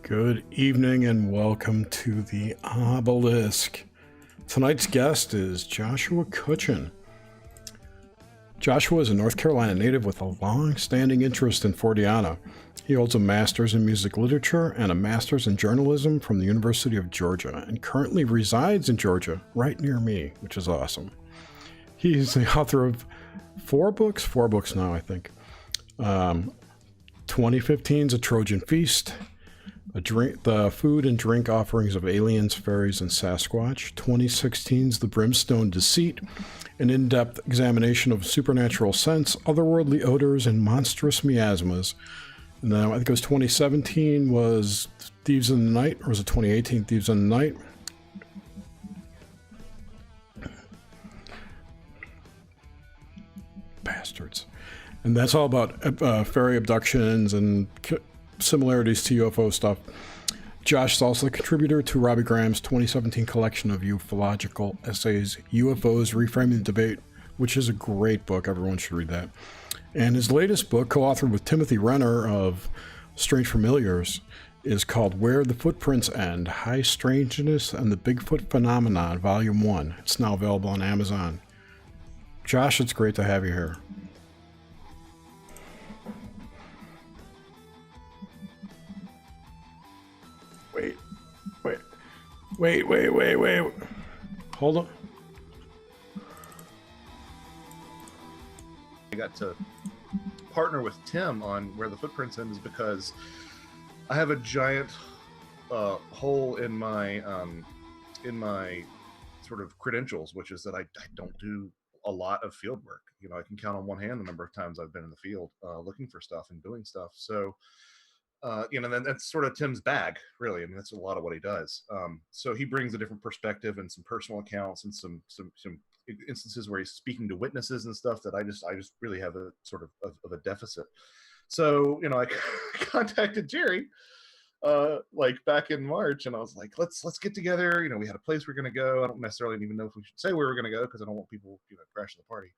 Good evening and welcome to the Obelisk. Tonight's guest is Joshua Cutchin. Joshua is a North Carolina native with a long-standing interest in Forteana. He holds a master's in music literature and a master's in journalism from the University of Georgia and currently resides in Georgia, right near me, which is awesome. He's the author of four books now, I think. 2015's A Trojan Feast, the food and drink offerings of aliens, fairies, and Sasquatch. 2016's The Brimstone Deceit, an in-depth examination of supernatural sense, otherworldly odors, and monstrous miasmas. And then I think it was 2017 was Thieves in the Night, or was it 2018 Thieves in the Night? Bastards. And that's all about fairy abductions and similarities to UFO stuff. Josh is also a contributor to Robbie Graham's 2017 collection of ufological essays, UFOs, Reframing the Debate, which is a great book. Everyone should read that. And his latest book, co-authored with Timothy Renner of Strange Familiars, is called Where the Footprints End, High Strangeness and the Bigfoot Phenomenon, Volume 1. It's now available on Amazon. Josh, it's great to have you here. Wait. Hold on. I got to partner with Tim on Where the Footprints End is because I have a giant hole in my sort of credentials, which is that I don't do a lot of field work. You know, I can count on one hand the number of times I've been in the field looking for stuff and doing stuff. So then that's sort of Tim's bag, really. I mean, that's a lot of what he does. So he brings a different perspective and some personal accounts and some instances where he's speaking to witnesses and stuff that I just really have a sort of a deficit. So, I contacted Jerry like back in March, and I was like, let's get together. We had a place we're going to go. I don't necessarily even know if we should say where we're going to go because I don't want people, crashing the party.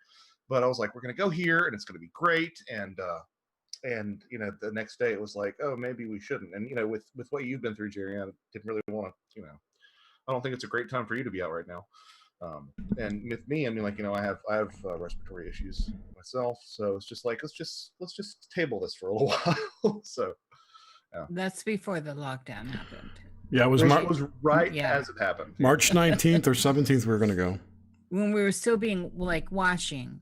But I was like, we're going to go here and it's going to be great. And the next day it was like, oh, maybe we shouldn't. And with what you've been through, Jerry, I didn't really want to, I don't think it's a great time for you to be out right now. And with me, I mean, I have respiratory issues myself, so it's just like let's just table this for a little while. So yeah. That's before the lockdown happened. Yeah, it was as it happened. March 19th or 17th we were going to go. When we were still being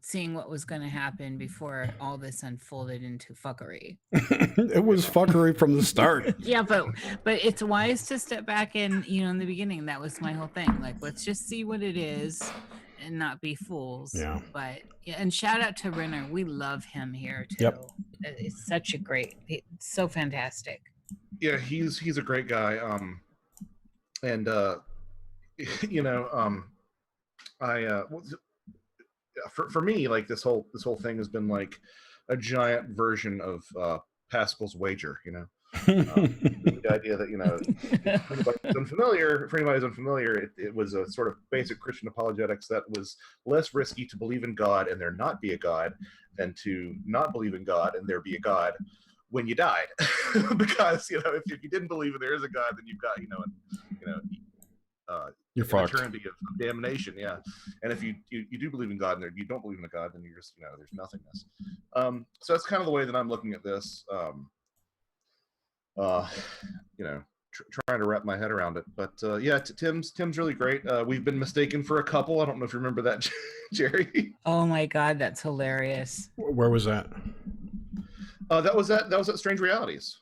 seeing what was going to happen before all this unfolded into fuckery. It was fuckery from the start. Yeah, but it's wise to step back and, in the beginning, that was my whole thing. Like, let's just see what it is and not be fools. Yeah. And shout out to Renner. We love him here too. Yep. It's such a so fantastic. Yeah, he's a great guy. For me, like this whole thing has been like a giant version of Pascal's wager. The idea that for anybody's unfamiliar, it was a sort of basic Christian apologetics that was less risky to believe in God and there not be a God than to not believe in God and there be a God when you died. Because if you didn't believe there is a God, then you've got you're fucked. Eternity of damnation, yeah. And if you do believe in God and you don't believe in a God, then you're just there's nothingness. So that's kind of the way that I'm looking at this. Trying to wrap my head around it. But yeah, Tim's really great. We've been mistaken for a couple. I don't know if you remember that, Jerry. Oh my God, that's hilarious. Where was that? That was at Strange Realities.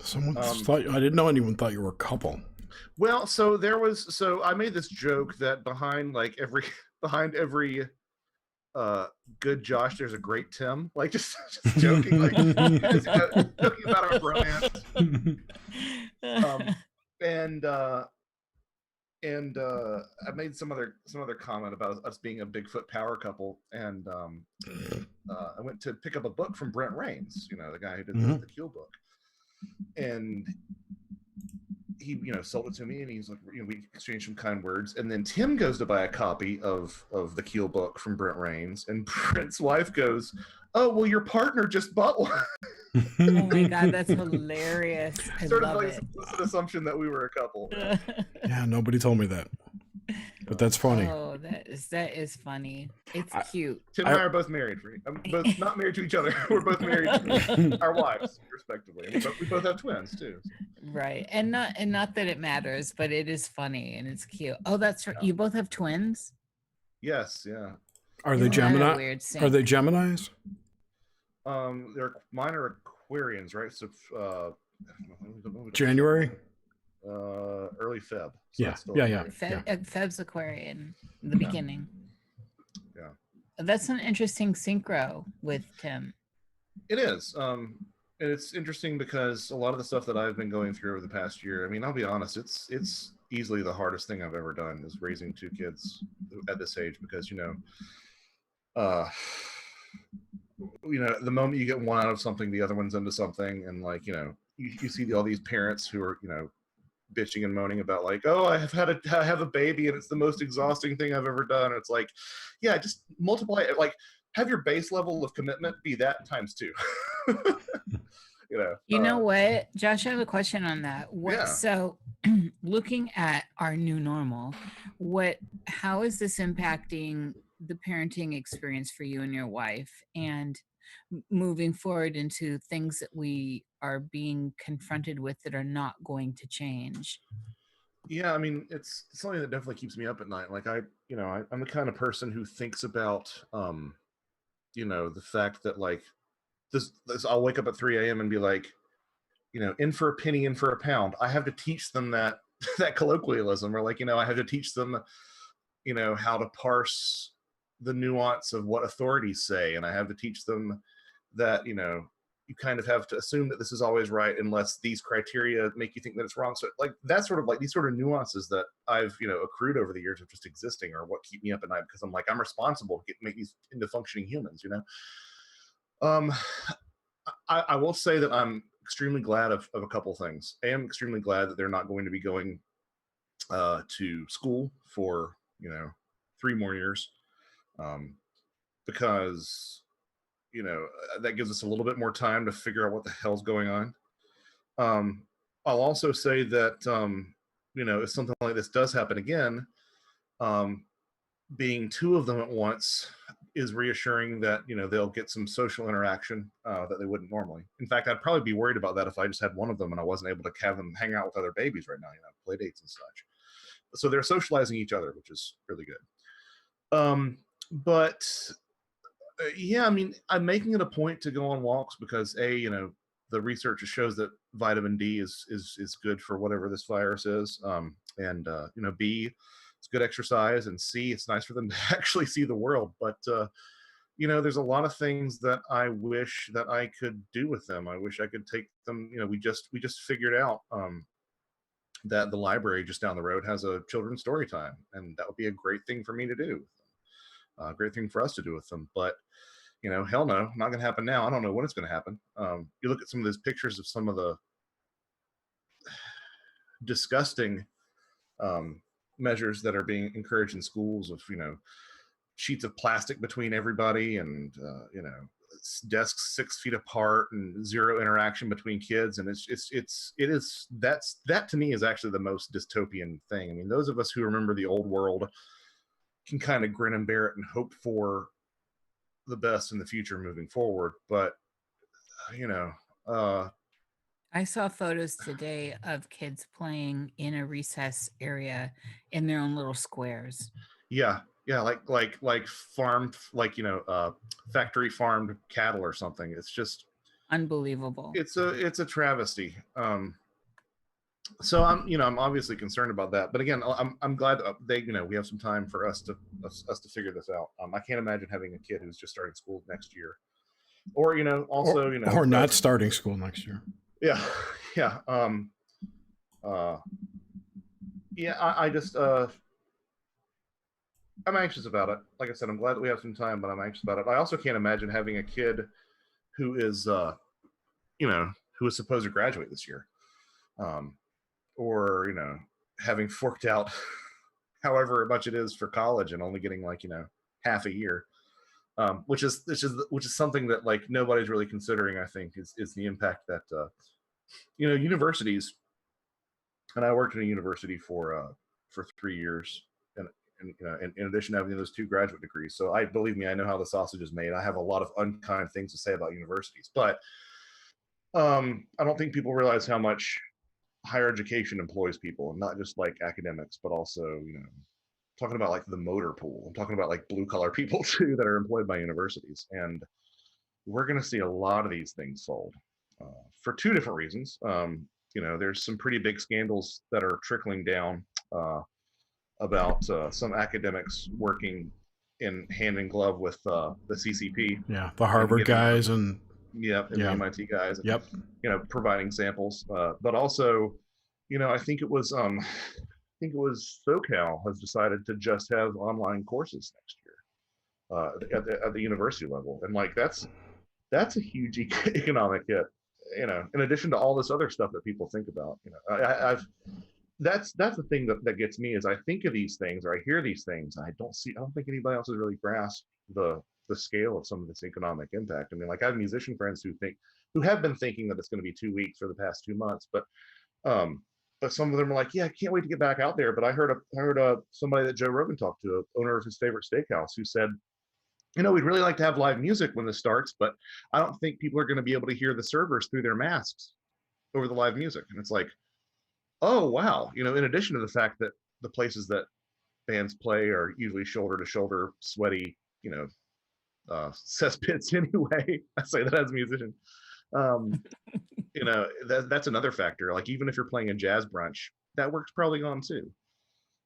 Someone thought I didn't know anyone thought you were a couple. Well, so I made this joke that behind every good Josh, there's a great Tim. Like just joking, joking about our romance. I made some other comment about us being a Bigfoot power couple, and I went to pick up a book from Brent Rains, the guy who did the Keel book, and he sold it to me, and he's like, we exchanged some kind words, and then Tim goes to buy a copy of the Keel book from Brent Rains, and Brent's wife goes, oh, well, your partner just bought one. Oh my God, that's hilarious. I Sort of love like it. an assumption that we were a couple. Yeah, nobody told me that, but that's funny. Oh, that is funny. It's cute. Tim and I are both married. I'm both not married to each other. We're both married to our wives, respectively. And we both have twins too. So. Right, and not that it matters, but it is funny and it's cute. Oh, that's right. You both have twins? Yes, yeah. Are they Isn't that a Gemini? weird Are they sync? Geminis? Mine are Aquarians, right? So, January? Early Feb. So Yeah, that's still yeah. Aquarius. Feb's Aquarian, the beginning. Yeah. That's an interesting synchro with Tim. It is. And it's interesting because a lot of the stuff that I've been going through over the past year, I mean, I'll be honest, it's easily the hardest thing I've ever done is raising two kids at this age because, the moment you get one out of something, the other one's into something. And like, you see all these parents who are, bitching and moaning about like, oh, I have a baby and it's the most exhausting thing I've ever done. And it's like, yeah, just multiply it. Like have your base level of commitment be that times two. You know what, Josh, I have a question on that. Yeah. So looking at our new normal, how is this impacting the parenting experience for you and your wife, and moving forward into things that we are being confronted with that are not going to change? Yeah, I mean, it's something that definitely keeps me up at night. Like I'm the kind of person who thinks about, the fact that like this I'll wake up at 3 a.m. and be like, in for a penny, in for a pound. I have to teach them that colloquialism, or like, I have to teach them, how to parse the nuance of what authorities say. And I have to teach them that, you kind of have to assume that this is always right unless these criteria make you think that it's wrong. So like that's sort of like these sort of nuances that I've, accrued over the years of just existing are what keep me up at night, because I'm like, I'm responsible to make these into functioning humans, I will say that I'm extremely glad of a couple things. I am extremely glad that they're not going to be going to school for 3 more years, because that gives us a little bit more time to figure out what the hell's going on. I'll also say that if something like this does happen again, being 2 of them at once is reassuring that they'll get some social interaction that they wouldn't normally. In fact, I'd probably be worried about that if I just had one of them and I wasn't able to have them hang out with other babies right now, play dates and such. So they're socializing each other, which is really good. But yeah, I mean, I'm making it a point to go on walks because the research shows that vitamin D is good for whatever this virus is, and B, it's good exercise, and C, it's nice for them to actually see the world. But there's a lot of things that I wish that I could do with them. I wish I could take them. We just figured out that the library just down the road has a children's story time, and that would be a great thing for me to do. A great thing for us to do with them. But hell no, not going to happen now. I don't know when it's going to happen. You look at some of those pictures of some of the disgusting measures that are being encouraged in schools of, sheets of plastic between everybody and, desks 6 feet apart and 0 interaction between kids. And that to me is actually the most dystopian thing. I mean, those of us who remember the old world can kind of grin and bear it and hope for the best in the future moving forward. But I saw photos today of kids playing in a recess area in their own little squares. Yeah, like farmed, like factory farmed cattle or something. It's just unbelievable. It's a travesty. So I'm obviously concerned about that, but again, I'm glad that we have some time for us to figure this out. I can't imagine having a kid who's just starting school next year, or or not starting school next year. Yeah. I just I'm anxious about it. Like I said, I'm glad that we have some time, but I'm anxious about it. I also can't imagine having a kid who is who is supposed to graduate this year. Or having forked out however much it is for college and only getting like half a year. which is something that like nobody's really considering. I think is the impact that universities, and I worked in a university for 3 years, and in addition to having those 2 graduate degrees. So believe me, I know how the sausage is made. I have a lot of unkind things to say about universities, but I don't think people realize how much higher education employs people, and not just like academics, but also talking about like the motor pool. I'm talking about like blue collar people too that are employed by universities, and we're going to see a lot of these things sold for 2 different reasons. There's some pretty big scandals that are trickling down about some academics working in hand in glove with the CCP. Yeah, the Harvard guys and the MIT guys. Yep. Providing samples, but also, I think it was SoCal has decided to just have online courses next year at the university level, and like that's a huge economic hit. In addition to all this other stuff that people think about, that's the thing that gets me is I think of these things or I hear these things and I don't think anybody else has really grasped the scale of some of this economic impact. I mean, like I have musician friends who have been thinking that it's going to be 2 weeks for the past 2 months, but some of them are like, yeah, I can't wait to get back out there. But I heard somebody that Joe Rogan talked to, owner of his favorite steakhouse, who said, we'd really like to have live music when this starts, but I don't think people are going to be able to hear the servers through their masks over the live music. And it's like, oh, wow. In addition to the fact that the places that bands play are usually shoulder to shoulder, sweaty, cesspits anyway. I say that as a musician. That's another factor. Like even if you're playing a jazz brunch, that work's probably on too.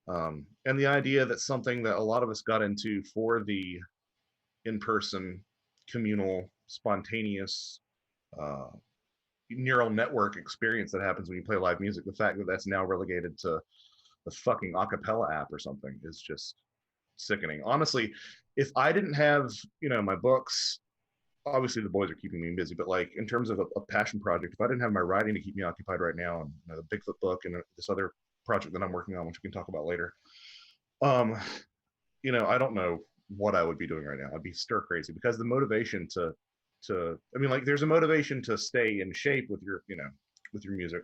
And the idea that something that a lot of us got into for the in-person, communal, spontaneous, neural network experience that happens when you play live music, the fact that that's now relegated to the fucking acapella app or something is just sickening. Honestly, if I didn't have, my books, obviously the boys are keeping me busy, but like in terms of a passion project, if I didn't have my writing to keep me occupied right now, and the Bigfoot book and this other project that I'm working on, which we can talk about later, I don't know what I would be doing right now. I'd be stir crazy because the motivation there's a motivation to stay in shape with your music,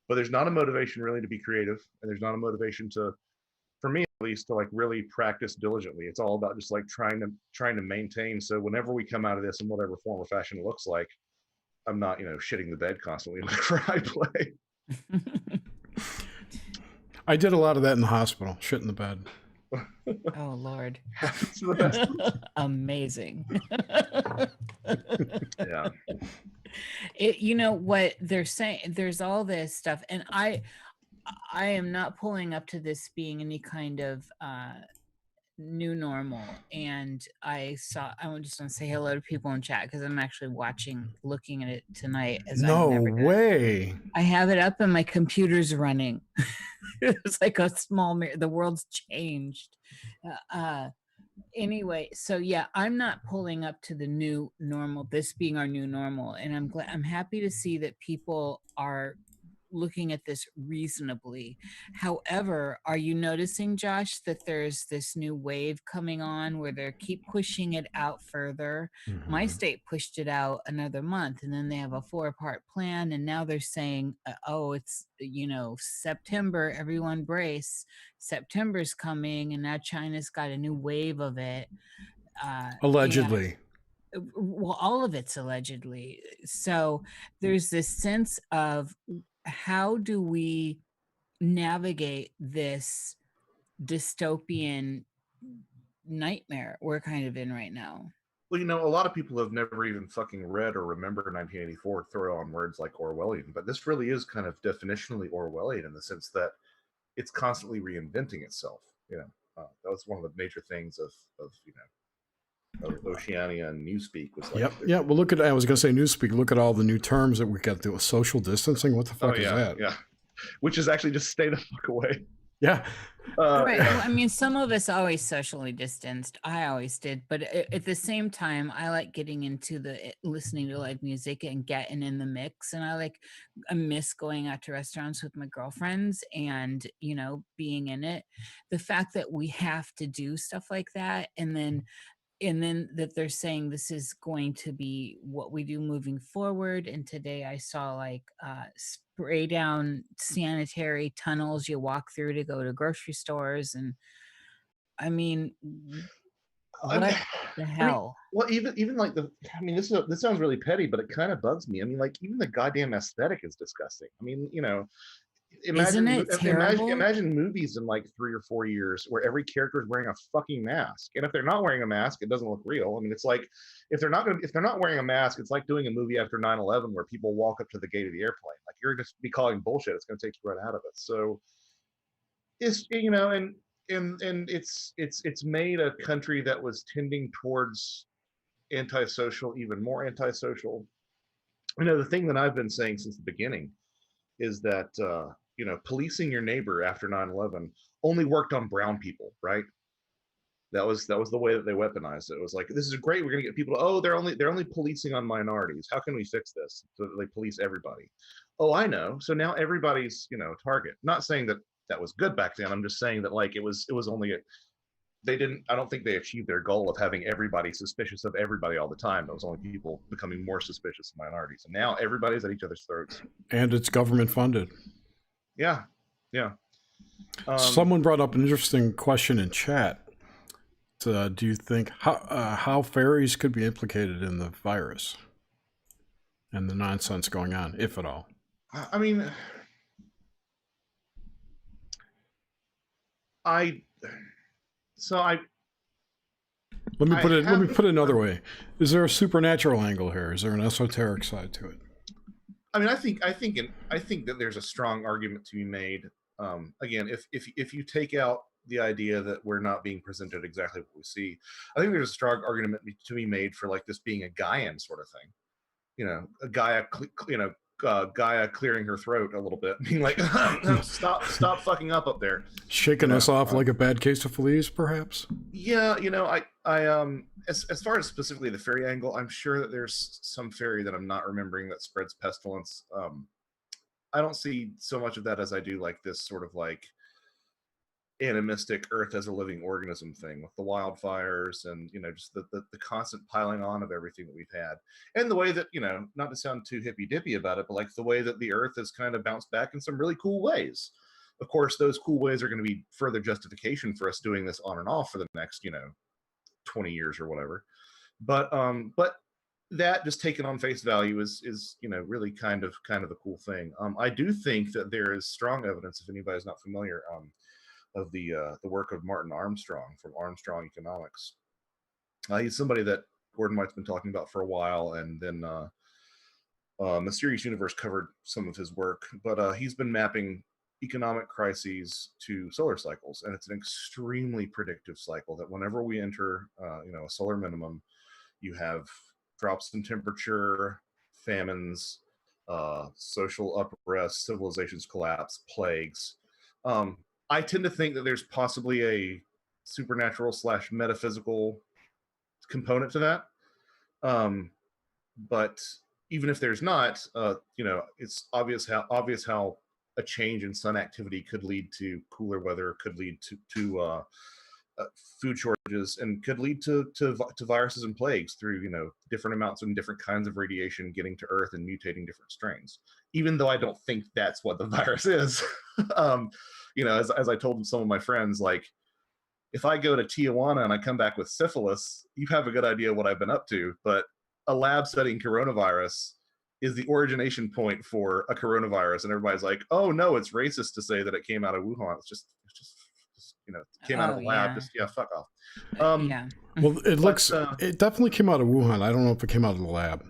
but there's not a motivation really to be creative, and there's not a motivation for me at least, to like really practice diligently. It's all about just like trying to maintain. So whenever we come out of this in whatever form or fashion it looks like, I'm not, shitting the bed constantly whenever I play. I did a lot of that in the hospital, shit in the bed. Oh Lord. It's the best. Amazing. Yeah. What they're saying, there's all this stuff, and I am not pulling up to this being any kind of new normal. And I just want to say hello to people in chat because I'm actually looking at it tonight. No way. I have it up and my computer's running. It's like a small mirror. The world's changed. Anyway, so yeah, I'm not pulling up to the new normal, this being our new normal. And I'm happy to see that people are looking at this reasonably. However, are you noticing, Josh, that there's this new wave coming on where they keep pushing it out further? Mm-hmm. My state pushed it out another month, and then they have a 4-part plan, and now they're saying, it's September, everyone brace, September's coming, and now China's got a new wave of it. Allegedly. Well, all of it's allegedly. So there's this sense of, how do we navigate this dystopian nightmare we're kind of in right now? Well, a lot of people have never even fucking read or remember 1984 throw on words like Orwellian, but this really is kind of definitionally Orwellian in the sense that it's constantly reinventing itself. That was one of the major things of Oceania and Newspeak was like. Yep. Yeah. Well, I was going to say Newspeak. Look at all the new terms that we got to social distancing. What the fuck is that? Yeah. Which is actually just stay the fuck away. Yeah. Right. Well, I mean, some of us always socially distanced. I always did. But at the same time, I like getting into listening to live music and getting in the mix. And I miss going out to restaurants with my girlfriends and, being in it. The fact that we have to do stuff like that, and then and then that they're saying this is going to be what we do moving forward. And today I saw like spray down sanitary tunnels you walk through to go to grocery stores. And I mean, what the hell? Well, even like this sounds really petty, but it kind of bugs me. I mean, like even the goddamn aesthetic is disgusting. I mean, Isn't it terrible? imagine movies in like 3 or 4 years where every character is wearing a fucking mask, and if they're not wearing a mask, it doesn't look real. I mean, it's like if they're not wearing a mask, it's like doing a movie after 9/11 where people walk up to the gate of the airplane. Like you're just be calling bullshit. It's going to take you right out of it. So it's and it's made a country that was tending towards antisocial, even more antisocial. The thing that I've been saying since the beginning is that policing your neighbor after 9/11 only worked on brown people, right? That was the way that they weaponized it. It was like, this is great, we're gonna get people to, they're only policing on minorities. How can we fix this so that they police everybody? Oh, I know. So now everybody's target. Not saying that was good back then. I'm just saying that like it was only I don't think they achieved their goal of having everybody suspicious of everybody all the time. It was only people becoming more suspicious of minorities. And now everybody's at each other's throats. And it's government funded. Yeah. Someone brought up an interesting question in chat. Do you think how fairies could be implicated in the virus and the nonsense going on, if at all? I mean, let me put it another way. Is there a supernatural angle here? Is there an esoteric side to it? I mean, I think that there's a strong argument to be made. Again, if you take out the idea that we're not being presented exactly what we see, I think there's a strong argument to be made for like this being a Gaian sort of thing. A Gaia, Gaia clearing her throat a little bit, being like, stop fucking up there, shaking us off like a bad case of fleas, perhaps. Yeah, as far as specifically the fairy angle, I'm sure that there's some fairy that I'm not remembering that spreads pestilence. I don't see so much of that as I do like this sort of like animistic Earth as a living organism thing with the wildfires and just the constant piling on of everything that we've had, and the way that not to sound too hippy dippy about it, but like the way that the Earth has kind of bounced back in some really cool ways. Of course, those cool ways are going to be further justification for us doing this on and off for the next 20 years or whatever. But that just taken on face value is really kind of the cool thing. I do think that there is strong evidence, if anybody's not familiar, of the work of Martin Armstrong from Armstrong Economics. He's somebody that Gordon White's been talking about for a while, and then Mysterious Universe covered some of his work, but he's been mapping economic crises to solar cycles, and it's an extremely predictive cycle that whenever we enter a solar minimum, you have drops in temperature, famines, social unrest, civilizations collapse, plagues. I tend to think that there's possibly a supernatural / metaphysical component to that. But even if there's not, it's obvious how a change in sun activity could lead to cooler weather, could lead to food shortages, and could lead to viruses and plagues through different amounts and different kinds of radiation getting to Earth and mutating different strains. Even though I don't think that's what the virus is. As I told some of my friends, like, if I go to Tijuana and I come back with syphilis, you have a good idea what I've been up to. But a lab studying coronavirus is the origination point for a coronavirus, and everybody's like, "Oh no, it's racist to say that it came out of Wuhan. It's just came out of a lab. Yeah. Just fuck off." Yeah. Well, it definitely came out of Wuhan. I don't know if it came out of the lab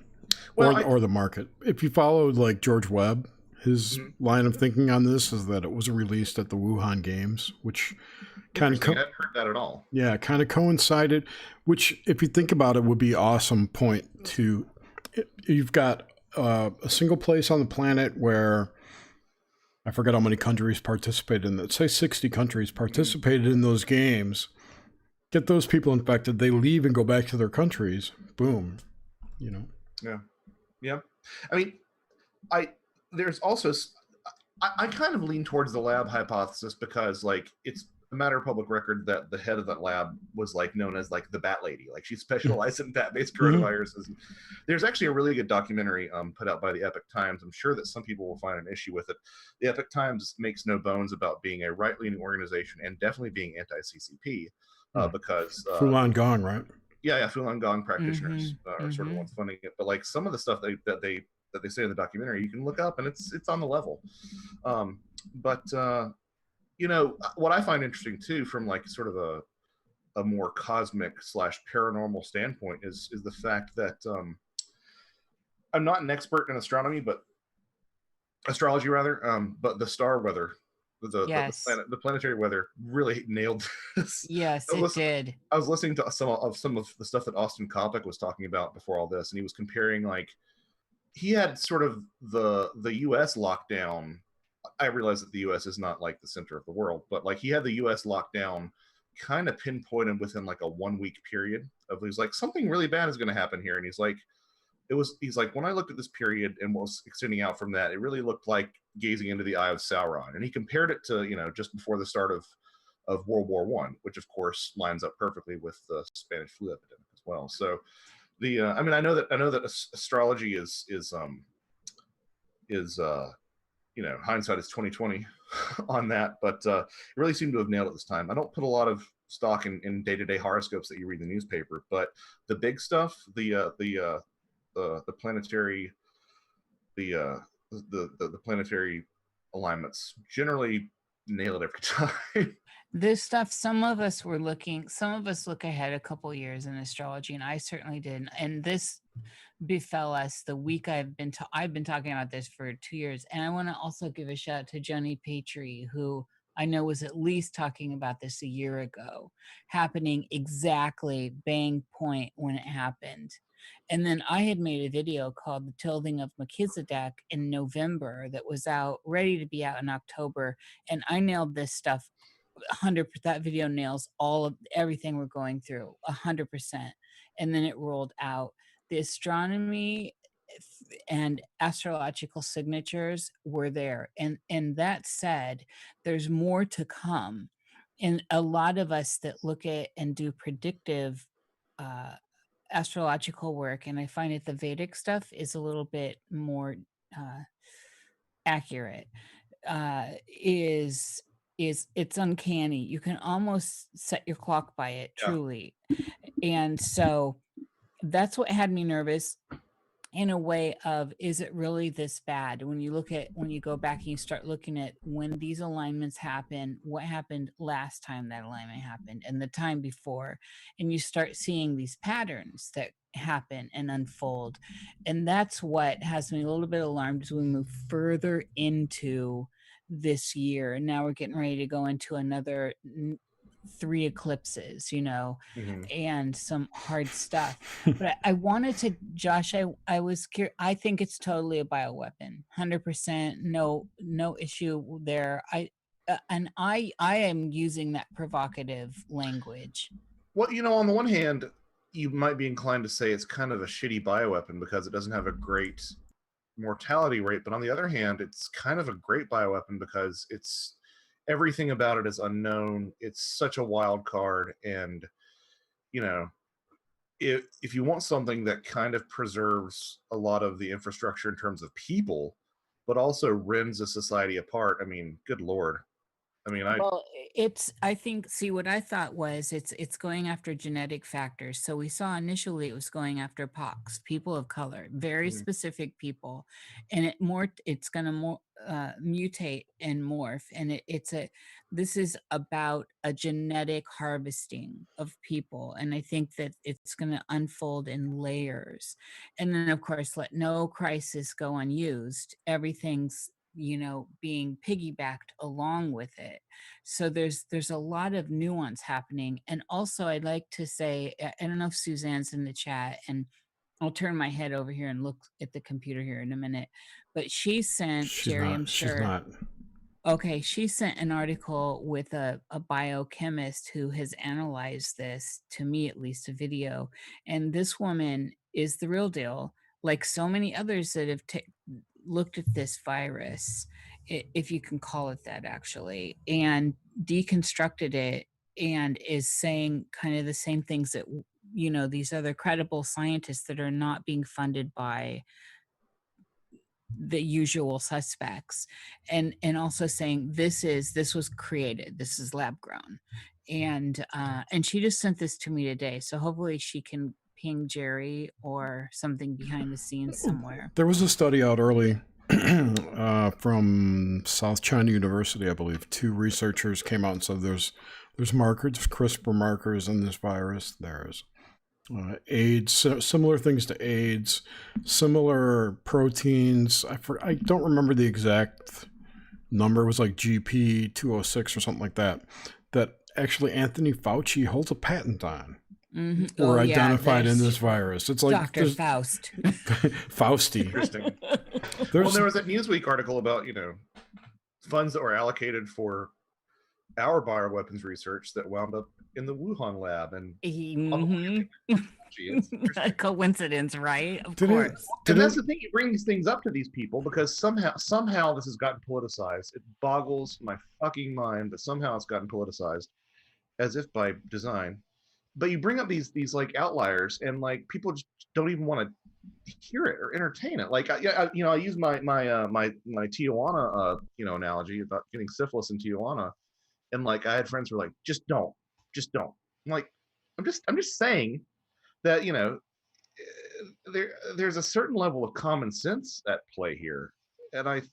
or the market. If you followed like George Webb, his line of thinking on this is that it was released at the Wuhan Games, which kind of I hadn't heard that at all. Yeah, kind of coincided. Which, if you think about it, would be an awesome point to. You've got a single place on the planet where I forget how many countries participated in that. Say 60 countries participated in those games. Get those people infected, they leave and go back to their countries. Boom. Yeah. I mean, there's also I kind of lean towards the lab hypothesis because like it's a matter of public record that the head of that lab was like known as like the Bat Lady. Like she specialized in bat-based coronaviruses. There's actually a really good documentary put out by the Epoch Times. I'm sure that some people will find an issue with it. The Epoch Times makes no bones about being a right-leaning organization and definitely being anti-CCP because Falun Gong, right? Yeah, Falun Gong practitioners are sort of the ones funding it. But like some of the stuff that they say in the documentary, you can look up and it's on the level. But you know, what I find interesting too, from like sort of a more cosmic / paranormal standpoint, is the fact that I'm not an expert in astronomy, but astrology rather, but the star weather, the planetary weather really nailed this. Yes, it did. I was listening to some of the stuff that Austin Coppock was talking about before all this, and he was comparing, like, he had sort of the U.S. lockdown. I realize that the U.S. is not like the center of the world, but like he had the U.S. lockdown kind of pinpointed within like a 1 week period of, he's like, something really bad is going to happen here, and he's like, when I looked at this period and was extending out from that, it really looked like gazing into the eye of Sauron. And he compared it to, you know, just before the start of World War I, which of course lines up perfectly with the Spanish flu epidemic as well. So the I mean, I know that astrology is you know, hindsight is 2020 on that, but it really seemed to have nailed it this time. I don't put a lot of stock in day-to-day horoscopes that you read in the newspaper, but the big stuff, the planetary the planetary alignments generally nail it every time. This stuff, some of us look ahead a couple years in astrology, and I certainly did. And this befell us the week I've been talking about this for 2 years. And I want to also give a shout out to Johnny Patry, who I know was at least talking about this a year ago, happening exactly bang point when it happened. And then I had made a video called The Tilting of Melchizedek in November that was ready to be out in October. And I nailed this stuff 100%. That video nails all of everything we're going through 100%. And then it rolled out. The astronomy and astrological signatures were there. And that said, there's more to come. And a lot of us that look at and do predictive astrological work, and I find that the Vedic stuff is a little bit more accurate, is it's uncanny. You can almost set your clock by it, truly. And so that's what had me nervous, in a way of, is it really this bad? When you go back and you start looking at when these alignments happen, what happened last time that alignment happened and the time before, and you start seeing these patterns that happen and unfold. And that's what has me a little bit alarmed as we move further into this year. And now we're getting ready to go into another 3 eclipses, you know, and some hard stuff. But I wanted to, Josh, I was curious. I think it's totally a bioweapon, 100%, no issue there. I am using that provocative language. Well, you know, on the one hand, you might be inclined to say it's kind of a shitty bioweapon because it doesn't have a great mortality rate, but on the other hand, it's kind of a great bioweapon because it's, everything about it is unknown. It's such a wild card. And, you know, if you want something that kind of preserves a lot of the infrastructure in terms of people, but also rends a society apart, I mean, good Lord. I mean, I think, see, what I thought was it's going after genetic factors. So we saw initially it was going after pox, people of color, very specific people, and it's going to mutate and morph. And this is about a genetic harvesting of people. And I think that it's going to unfold in layers. And then of course, let no crisis go unused. Everything's, you know, being piggybacked along with it. So there's a lot of nuance happening. And also I'd like to say, I don't know if Suzanne's in the chat, and I'll turn my head over here and look at the computer here in a minute, but she sent Jerry, I'm sure. She's not. Okay, she sent an article with a biochemist who has analyzed this, to me at least, a video. And this woman is the real deal. Like so many others that have looked at this virus, if you can call it that, actually, and deconstructed it, and is saying kind of the same things that these other credible scientists that are not being funded by the usual suspects, and also saying this was created, this is lab grown, and she just sent this to me today, so hopefully she can ping Jerry or something behind the scenes somewhere. There was a study out early from South China University, I believe. 2 researchers came out and said there's markers, CRISPR markers in this virus. There's AIDS, similar things to AIDS, similar proteins. I don't remember the exact number. It was like GP206 or something like that. That actually Anthony Fauci holds a patent on. Mm-hmm. Were identified in this virus. It's like Dr. Faust. Fausty. Interesting. Well, there was a Newsweek article about funds that were allocated for our bioweapons research that wound up in the Wuhan lab, and A coincidence, right? Of course. And that's the thing, you bring these things up to these people because somehow this has gotten politicized. It boggles my fucking mind that somehow it's gotten politicized, as if by design. But you bring up these like outliers, and like people just don't even want to hear it or entertain it. Like I use my Tijuana analogy about getting syphilis in Tijuana, and like I had friends who were like, just don't. I'm like, I'm just saying that there's a certain level of common sense at play here, and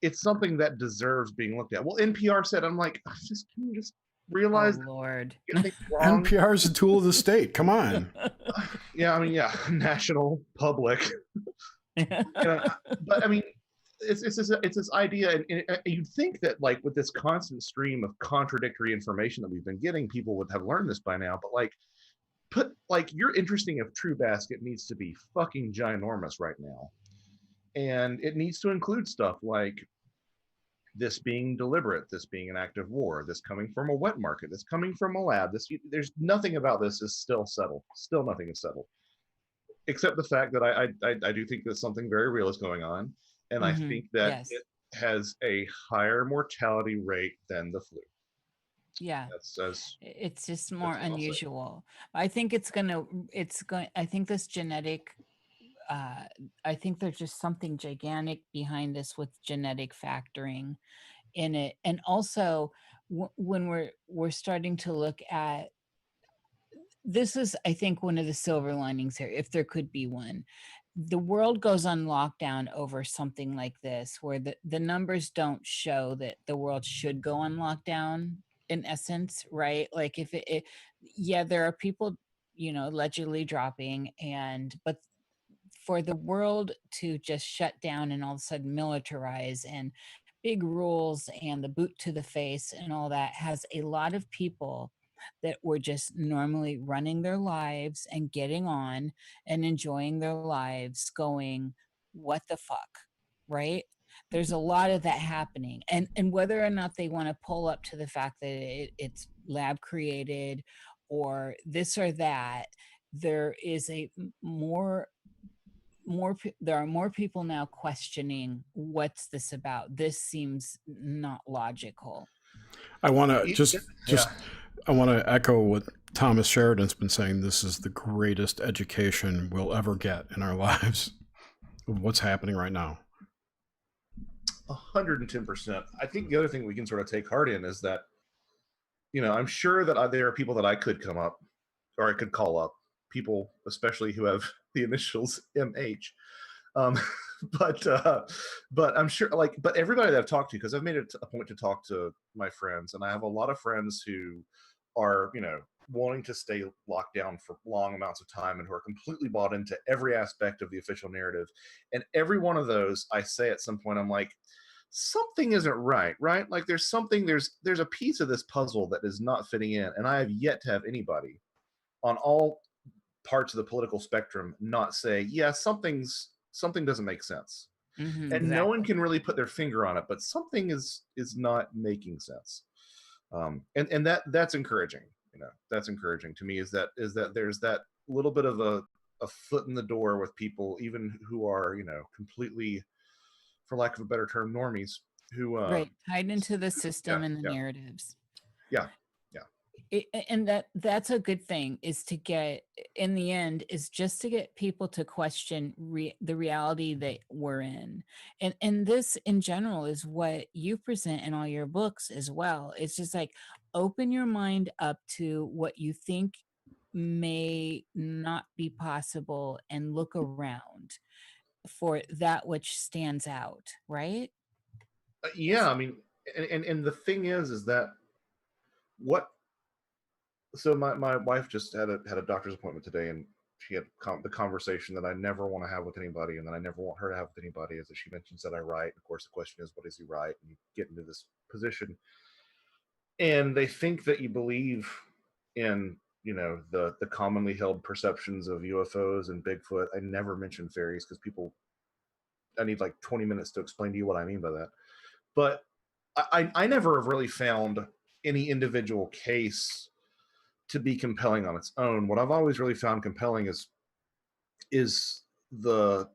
it's something that deserves being looked at. Well, NPR said, I'm like, can you just realize, oh Lord, NPR is a tool of the state. Come on. National public. But I mean, it's this idea, and you'd think that like with this constant stream of contradictory information that we've been getting, people would have learned this by now. But your interesting of True Basket needs to be fucking ginormous right now, and it needs to include stuff like this being deliberate, this being an act of war, this coming from a wet market, this coming from a lab. There's nothing about this is still settled. Still nothing is settled, except the fact that I do think that something very real is going on, and I think that it has a higher mortality rate than the flu. Yeah, it's just more unusual. I think I think this genetic, I think there's just something gigantic behind this with genetic factoring in it. And also when we're starting to look at, this is, I think, one of the silver linings here, if there could be one. The world goes on lockdown over something like this, where the numbers don't show that the world should go on lockdown, in essence, right? Like if there are people, allegedly dropping, but for the world to just shut down and all of a sudden militarize and big rules and the boot to the face and all that has a lot of people that were just normally running their lives and getting on and enjoying their lives going, what the fuck, right? There's a lot of that happening. And whether or not they want to pull up to the fact that it's lab created or this or that, there is there are more people now questioning, what's this about? This seems not logical. I want to I want to echo what Thomas Sheridan's been saying. This is the greatest education we'll ever get in our lives of what's happening right now. 110%. I think the other thing we can sort of take heart in is that, I'm sure that there are people that I could come up, or I could call up, people especially who have the initials MH. But I'm sure, but everybody that I've talked to, because I've made it a point to talk to my friends, and I have a lot of friends who are, wanting to stay locked down for long amounts of time and who are completely bought into every aspect of the official narrative. And every one of those, I say at some point, I'm like, something isn't right? Like there's a piece of this puzzle that is not fitting in. And I have yet to have anybody on all parts of the political spectrum not say, yeah, something doesn't make sense. Mm-hmm, and no one can really put their finger on it, but something is not making sense. And that's encouraging. That's encouraging to me, is that there's that little bit of a foot in the door with people, even who are, completely, for lack of a better term, normies who Right, tied into the system yeah, and the yeah, narratives. yeah, And that's a good thing, is to get, in the end, is just to get people to question the reality that we're in. And this in general is what you present in all your books as well. It's just like, open your mind up to what you think may not be possible and look around for that which stands out, right? yeah. I mean, and the thing is that what so my wife just had a doctor's appointment today, and she had the conversation that I never want to have with anybody, and that I never want her to have with anybody, is that she mentions that I write. Of course, the question is, what does he write? And you get into this position, and they think that you believe in, you know, the commonly held perceptions of UFOs and Bigfoot. I never mention fairies because people, I need like 20 minutes to explain to you what I mean by that. But I never have really found any individual case to be compelling on its own. What I've always really found compelling is the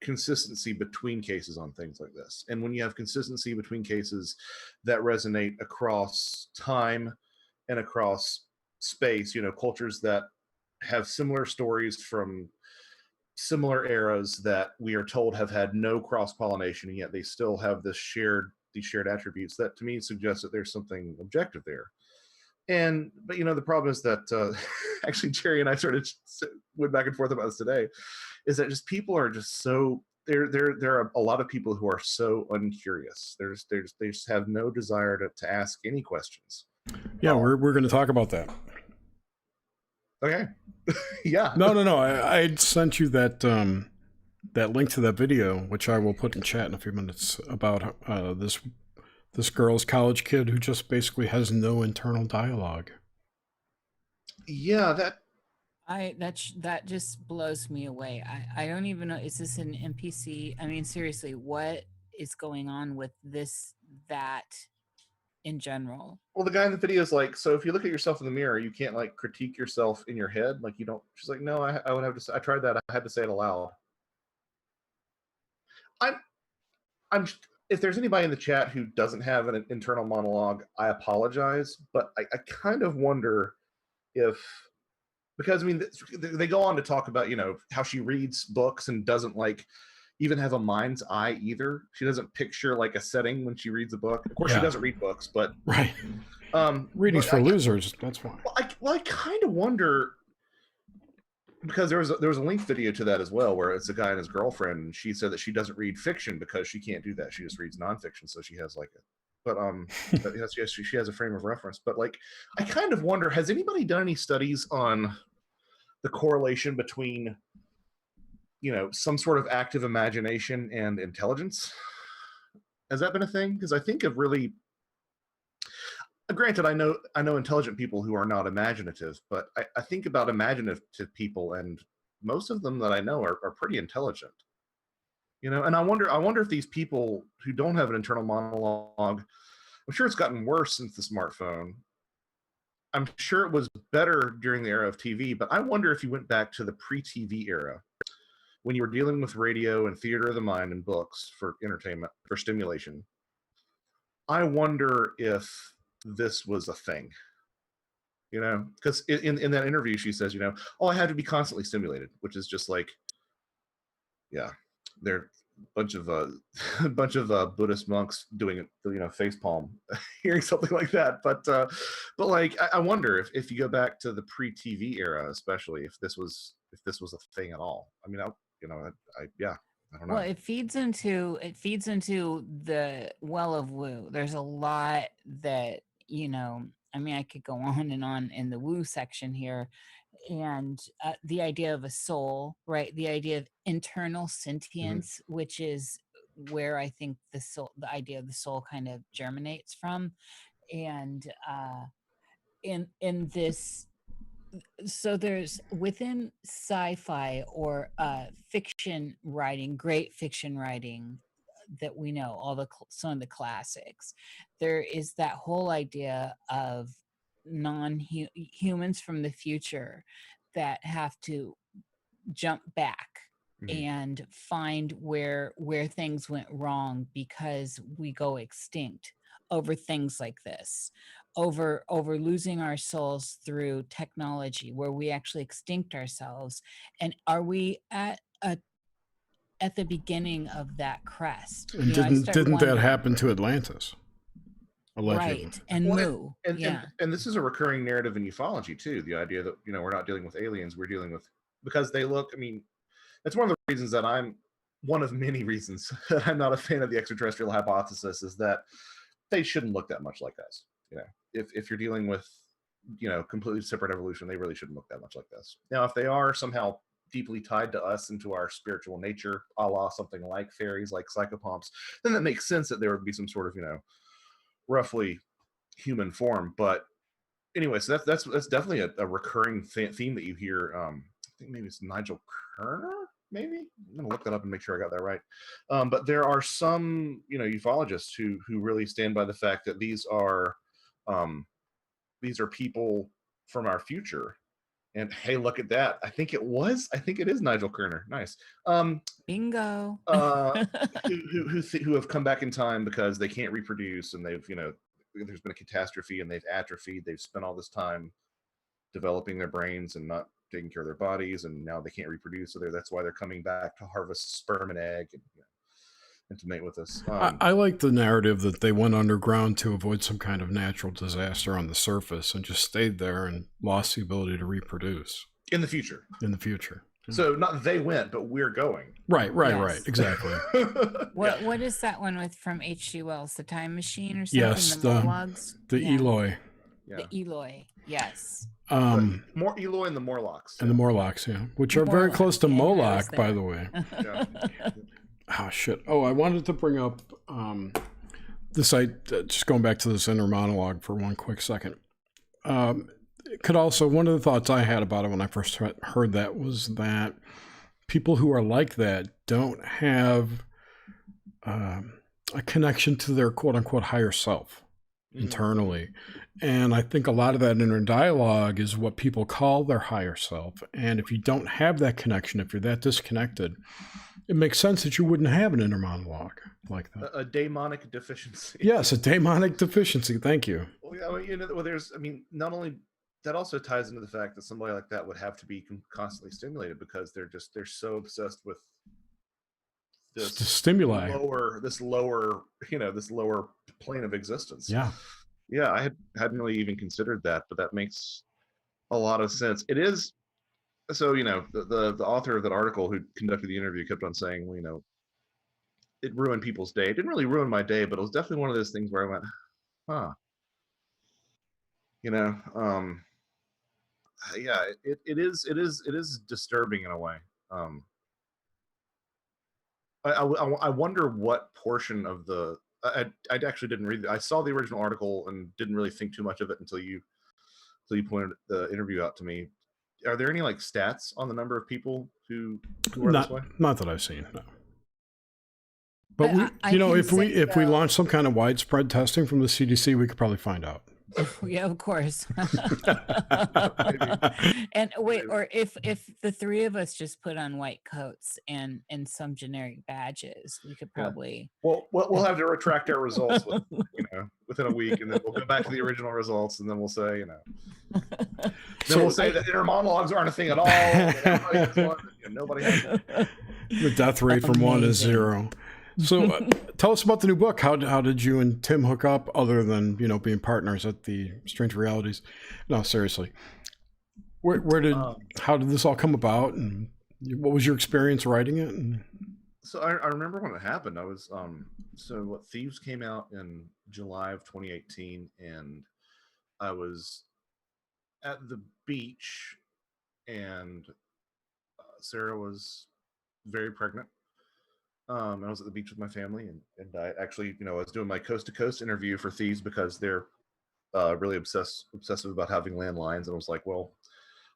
consistency between cases on things like this. And when you have consistency between cases that resonate across time and across space, you know, cultures that have similar stories from similar eras that we are told have had no cross pollination, and yet they still have these shared attributes, that to me suggests that there's something objective there. But you know, the problem is that actually Jerry and I sort of went back and forth about this today, is that just people are just so, there are a lot of people who are so uncurious. They just have no desire to ask any questions. Yeah, we're going to talk about that. Okay. Yeah. No. I sent you that that link to that video, which I will put in chat in a few minutes, about this girl's college kid who just basically has no internal dialogue. Yeah, that just blows me away. I don't even know, is this an NPC? I mean, seriously, what is going on with that in general? well, the guy in the video is like, so if you look at yourself in the mirror, you can't like critique yourself in your head, like you don't. She's like, no, I would have to say, I tried that, I had to say it aloud. I'm if there's anybody in the chat who doesn't have an internal monologue, I apologize, but I kind of wonder if, because I mean, they go on to talk about, you know, how she reads books and doesn't like even have a mind's eye either. She doesn't picture like a setting when she reads a book. Of course, she doesn't read books, but right. Readings for losers. That's why. Well, I kind of wonder, because there was a linked video to that as well, where it's a guy and his girlfriend, and she said that she doesn't read fiction because she can't do that. She just reads nonfiction, so she has like but yes, she has a frame of reference. But like, I kind of wonder, has anybody done any studies on the correlation between, you know, some sort of active imagination and intelligence? Has that been a thing? Because I think of really, granted, I know intelligent people who are not imaginative, but I think about imaginative people, and most of them that I know are pretty intelligent. You know, and I wonder if these people who don't have an internal monologue, I'm sure it's gotten worse since the smartphone. I'm sure it was better during the era of TV, but I wonder if you went back to the pre-TV era, when you were dealing with radio and theater of the mind and books for entertainment, for stimulation. I wonder if this was a thing, you know, because in that interview she says, you know, oh, I had to be constantly stimulated, which is just like, yeah, they're a bunch of Buddhist monks doing it, you know, face palm, hearing something like that. But like, I wonder if you go back to the pre-TV era, especially if this was a thing at all. I mean, I don't know. Well, it feeds into the well of woo. There's a lot that, you know, I mean, I could go on and on in the woo section here, and the idea of a soul, right? The idea of internal sentience, which is where I think the idea of the soul kind of germinates from, and in this. So there's, within sci-fi or fiction writing, great fiction writing that we know, some of the classics, there is that whole idea of humans from the future that have to jump back and find where things went wrong because we go extinct over things like this, over losing our souls through technology, where we actually extinct ourselves. And are we at the beginning of that crest? And I start didn't that wondering. happen to Atlantis? Allegedly. Right, and Well, Mu. Yeah. and this is a recurring narrative in ufology too. The idea that we're not dealing with aliens, we're dealing with, because they look. I mean, that's one of the reasons that one of many reasons that I'm not a fan of the extraterrestrial hypothesis, is that they shouldn't look that much like us. If you're dealing with completely separate evolution, they really shouldn't look that much like us. Now, if they are somehow deeply tied to us and to our spiritual nature, a la something like fairies, like psychopomps, then that makes sense that there would be some sort of roughly human form. But anyway, so that's definitely a recurring theme that you hear. I think maybe it's Nigel Kerner. Maybe I'm gonna look that up and make sure I got that right. But there are some ufologists who really stand by the fact that these are people from our future. And hey, look at that! I think it is Nigel Kerner. Nice. Bingo. Who have come back in time because they can't reproduce, and they've there's been a catastrophe and they've atrophied. They've spent all this time developing their brains and not taking care of their bodies, and now they can't reproduce. So that's why they're coming back to harvest sperm and egg and to mate with us. I like the narrative that they went underground to avoid some kind of natural disaster on the surface and just stayed there and lost the ability to reproduce in the future. So not they went, but we're going. Right, exactly. What is that one with from H.G. Wells? The Time Machine or something? Yes, the Morlocks? Eloi. Yeah. The Eloi, yes. More Eloi and the Morlocks. And the Morlocks, which are very close to Moloch, by the way. Yeah. Oh, shit. Oh, I wanted to bring up this. Just going back to this inner monologue for one quick second. One of the thoughts I had about it when I first heard that was that people who are like that don't have a connection to their quote unquote higher self internally. And I think a lot of that inner dialogue is what people call their higher self. And if you don't have that connection, if you're that disconnected, it makes sense that you wouldn't have an inner monologue like that. A daemonic deficiency. Yes, a daemonic deficiency. Thank you. Well, not only that, also ties into the fact that somebody like that would have to be constantly stimulated, because they're so obsessed with this stimuli, this lower plane of existence. Yeah, I hadn't really even considered that, but that makes a lot of sense. It is. So, the author of that article who conducted the interview kept on saying, well, it ruined people's day. It didn't really ruin my day, but it was definitely one of those things where I went, huh. Yeah, it is disturbing in a way. I wonder what portion of the I actually didn't read it. I saw the original article and didn't really think too much of it until you pointed the interview out to me. Are there any stats on the number of people who are this way? Not that I've seen, no. But if we launch some kind of widespread testing from the CDC, we could probably find out. Yeah, of course. And wait, or if the three of us just put on white coats and some generic badges, we could probably. Well, we'll have to retract our results within a week, and then we'll go back to the original results, and then we'll say, So we'll say that inner monologues aren't a thing at all. Nobody has one. The death rate from 1 is 0. So tell us about the new book. How did you and Tim hook up, other than being partners at the Strange Realities? No, seriously. How did this all come about, and what was your experience writing it? So I remember when it happened. I was Thieves came out in July of 2018, and I was at the beach, and Sarah was very pregnant. I was at the beach with my family, and I actually, I was doing my coast to coast interview for Thieves because they're really obsessive about having landlines. And I was like, well,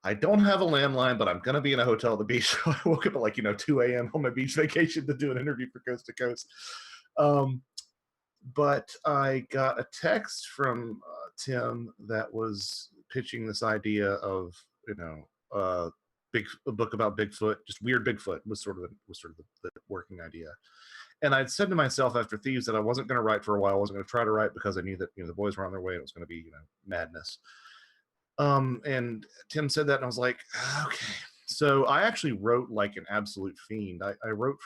I don't have a landline, but I'm going to be in a hotel at the beach. So I woke up at 2 a.m. on my beach vacation to do an interview for Coast to Coast. But I got a text from Tim that was pitching this idea of, a book about Bigfoot, just weird Bigfoot was sort of the working idea. And I'd said to myself after Thieves that I wasn't going to write for a while. I wasn't going to try to write because I knew that the boys were on their way and it was going to be madness. And Tim said that, and I was like, okay. So I actually wrote like an absolute fiend. I wrote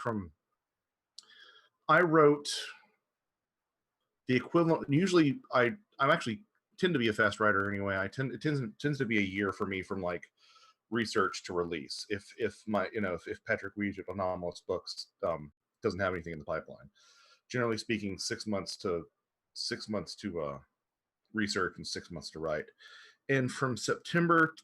the equivalent. Usually, I'm actually tend to be a fast writer anyway. It tends to be a year for me from like research to release. If Patrick Weege at Anomalist Books doesn't have anything in the pipeline, generally speaking, 6 months to research and 6 months to write. And from September,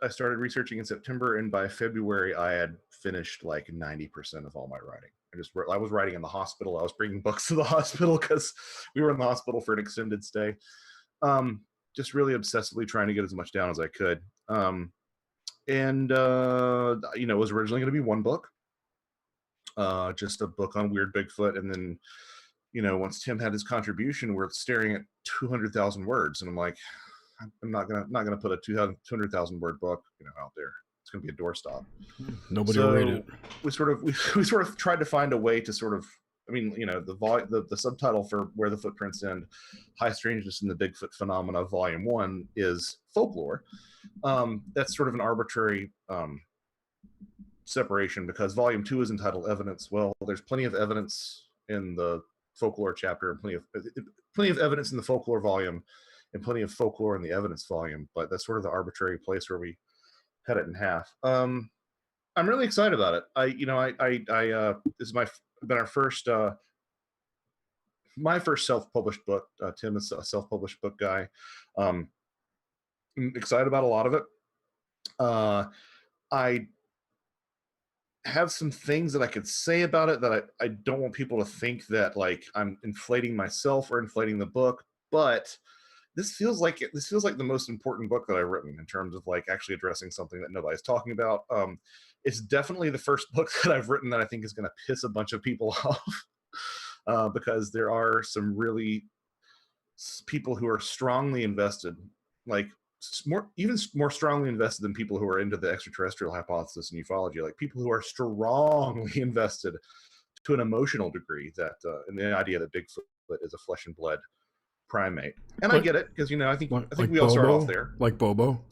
I started researching in September, and by February, I had finished like 90% of all my writing. I was writing in the hospital. I was bringing books to the hospital because we were in the hospital for an extended stay. Just really obsessively trying to get as much down as I could. It was originally going to be one book, just a book on weird Bigfoot, and then once Tim had his contribution, we're staring at 200,000 words, and I'm like, I'm not gonna put a 200,000 word book out there. It's gonna be a doorstop. Nobody will read it. We sort of tried to find a way to sort of, the subtitle for Where the Footprints End, High Strangeness in the Bigfoot Phenomena, Volume 1 is folklore. That's sort of an arbitrary separation because Volume 2 is entitled Evidence. Well, there's plenty of evidence in the folklore chapter, and plenty of evidence in the folklore volume, and plenty of folklore in the evidence volume, but that's sort of the arbitrary place where we cut it in half. I'm really excited about it. This has been our first, my first self-published book. Tim is a self-published book guy. I'm excited about a lot of it. I have some things that I could say about it that I don't want people to think that like I'm inflating myself or inflating the book, but this feels like the most important book that I've written in terms of like actually addressing something that nobody's talking about. It's definitely the first book that I've written that I think is going to piss a bunch of people off, because there are some really people who are strongly invested, like even more strongly invested than people who are into the extraterrestrial hypothesis and ufology, like people who are strongly invested to an emotional degree that in the idea that Bigfoot is a flesh and blood primate. And I get it, because I think we all start off there. Like Bobo.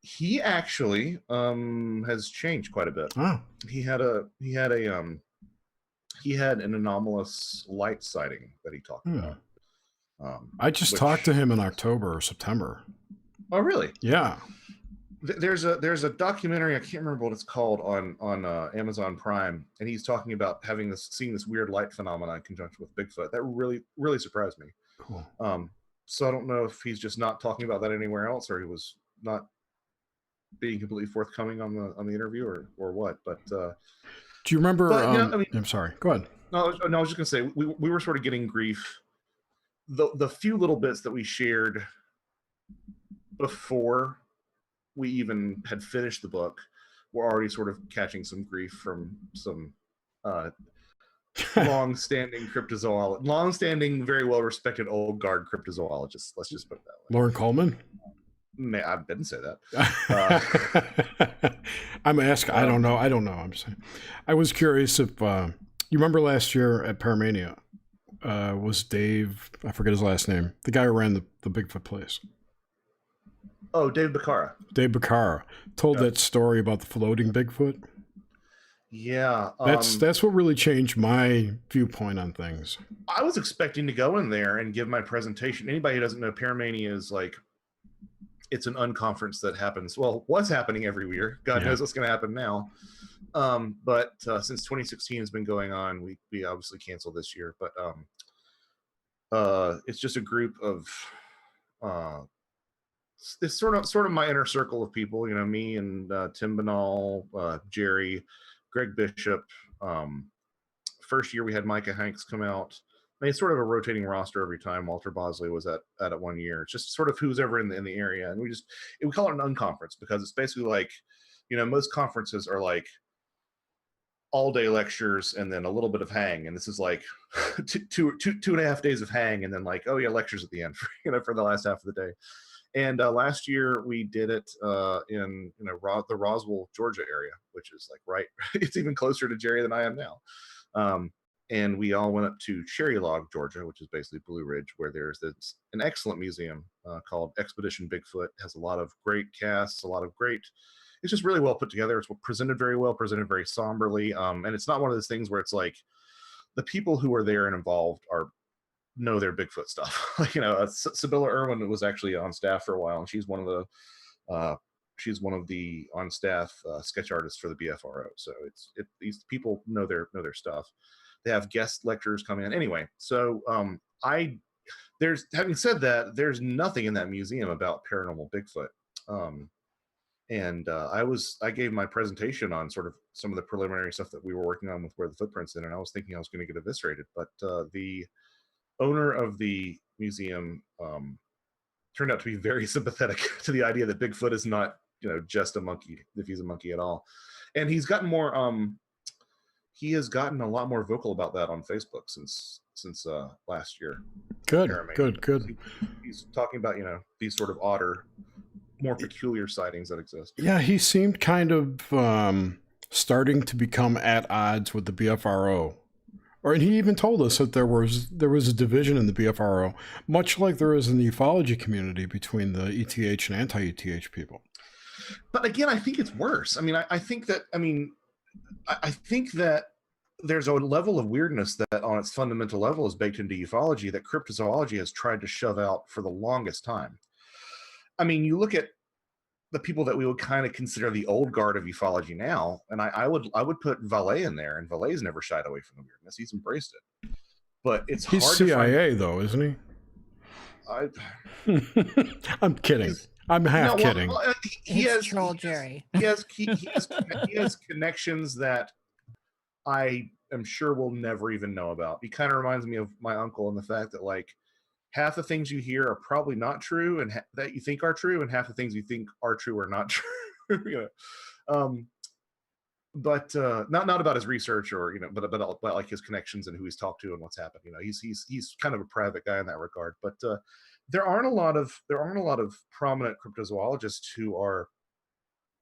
He actually has changed quite a bit. Oh. He had an anomalous light sighting that he talked about. I just talked to him in October or September. Oh, really? Yeah. There's a documentary, I can't remember what it's called, on Amazon Prime, and he's talking about seeing this weird light phenomenon in conjunction with Bigfoot. That really, really surprised me. Cool. So I don't know if he's just not talking about that anywhere else, or he was not being completely forthcoming on the interview, or what. But do you remember? I'm sorry. Go ahead. No, I was just gonna say we were sort of getting grief. The few little bits that we shared before we even had finished the book were already sort of catching some grief from some long-standing very well-respected old guard cryptozoologists. Let's just put it that way. Lauren Coleman? I didn't say that. I'm asking. I don't know. I'm just saying. I was curious if you remember last year at Paramania, was Dave, I forget his last name, the guy who ran the Bigfoot place. Oh, Dave Baccara. Dave Baccara told that story about the floating Bigfoot. Yeah. That's what really changed my viewpoint on things. I was expecting to go in there and give my presentation. Anybody who doesn't know, Paramania is like, it's an unconference that happens, was happening every year. God knows what's going to happen now. But since 2016 has been going on, we obviously canceled this year. But it's just a group of it's sort of my inner circle of people. Me and Tim Banal, Jerry, Greg Bishop. First year we had Micah Hanks come out. It's sort of a rotating roster every time. Walter Bosley was at it 1 year. It's just sort of who's ever in the area, and we call it an unconference because it's basically like, most conferences are like all day lectures and then a little bit of hang, and this is like two and a half days of hang, and then like, oh yeah, lectures at the end for the last half of the day. And last year we did it in the Roswell, Georgia area, which is like right. It's even closer to Jerry than I am now. And we all went up to Cherry Log, Georgia, which is basically Blue Ridge, where there's an excellent museum called Expedition Bigfoot. It has a lot of great casts, a lot of great. It's just really well put together. It's presented very well, presented very somberly, and it's not one of those things where it's like the people who are there and involved know their Bigfoot stuff. Like, Sibylla Irwin was actually on staff for a while, and she's one of the on staff sketch artists for the BFRO. So these people know their stuff. They have guest lecturers come in anyway. So having said that, there's nothing in that museum about paranormal Bigfoot. And I gave my presentation on sort of some of the preliminary stuff that we were working on with Where the Footprints in, and I was thinking I was going to get eviscerated, but the owner of the museum turned out to be very sympathetic to the idea that Bigfoot is not, just a monkey, if he's a monkey at all. And he's gotten more he has gotten a lot more vocal about that on Facebook since last year. Good. He's talking about, these sort of odder, more peculiar sightings that exist. Yeah, he seemed kind of starting to become at odds with the BFRO. And he even told us that there was a division in the BFRO, much like there is in the ufology community between the ETH and anti-ETH people. But again, I think it's worse. I mean, I think that there's a level of weirdness that on its fundamental level is baked into ufology that cryptozoology has tried to shove out for the longest time. I mean, you look at the people that we would kind of consider the old guard of ufology now, and I would put Valet in there, and Valet's never shied away from the weirdness. He's embraced it. But he's hard CIA to find, though, isn't he? I'm kidding. I'm half kidding. He has troll Jerry. He has connections that I am sure we'll never even know about. He kind of reminds me of my uncle in the fact that, like, half the things you hear are probably not true, and that you think are true, and half the things you think are true are not true. But not about his research or but about like his connections and who he's talked to and what's happened. He's kind of a private guy in that regard. But there aren't a lot of prominent cryptozoologists who are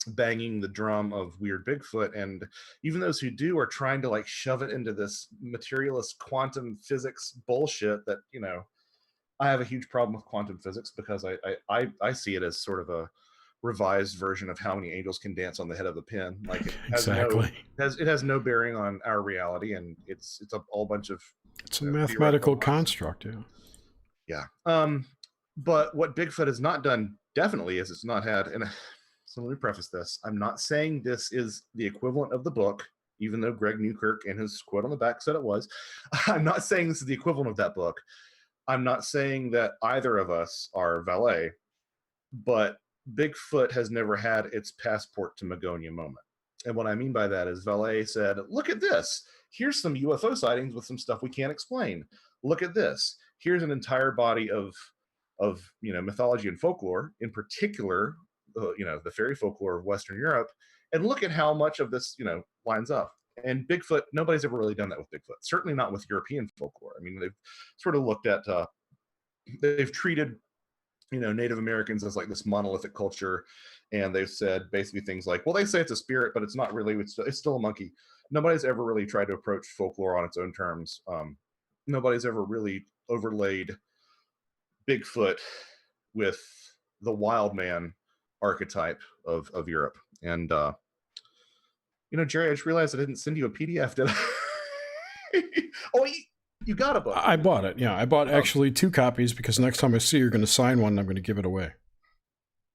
banging the drum of weird Bigfoot, and even those who do are trying to like shove it into this materialist quantum physics bullshit that I have a huge problem with quantum physics because I see it as sort of a revised version of how many angels can dance on the head of a pin. Like it has it has no bearing on our reality, and it's a whole bunch of it's a mathematical construct. Yeah. But what Bigfoot has not done definitely is it's not had, and so let me preface this. I'm not saying this is the equivalent of the book, even though Greg Newkirk in his quote on the back said it was. I'm not saying this is the equivalent of that book. I'm not saying that either of us are Valet, but Bigfoot has never had its passport to Magonia moment. And what I mean by that is Valet said, look at this. Here's some UFO sightings with some stuff we can't explain. Look at this. Here's an entire body of mythology and folklore, in particular, the fairy folklore of Western Europe. And look at how much of this, lines up. And Bigfoot, nobody's ever really done that with Bigfoot. Certainly not with European folklore. I mean, they've sort of looked at, they've treated, Native Americans as like this monolithic culture. And they've said basically things like, well, they say it's a spirit, but it's not really, it's still a monkey. Nobody's ever really tried to approach folklore on its own terms. Nobody's ever really overlaid Bigfoot with the wild man archetype of Europe. And, Jerry, I just realized I didn't send you a PDF, did I? Oh, you got a book. I bought it. Yeah, I bought actually 2 copies because next time I see you're going to sign one, I'm going to give it away.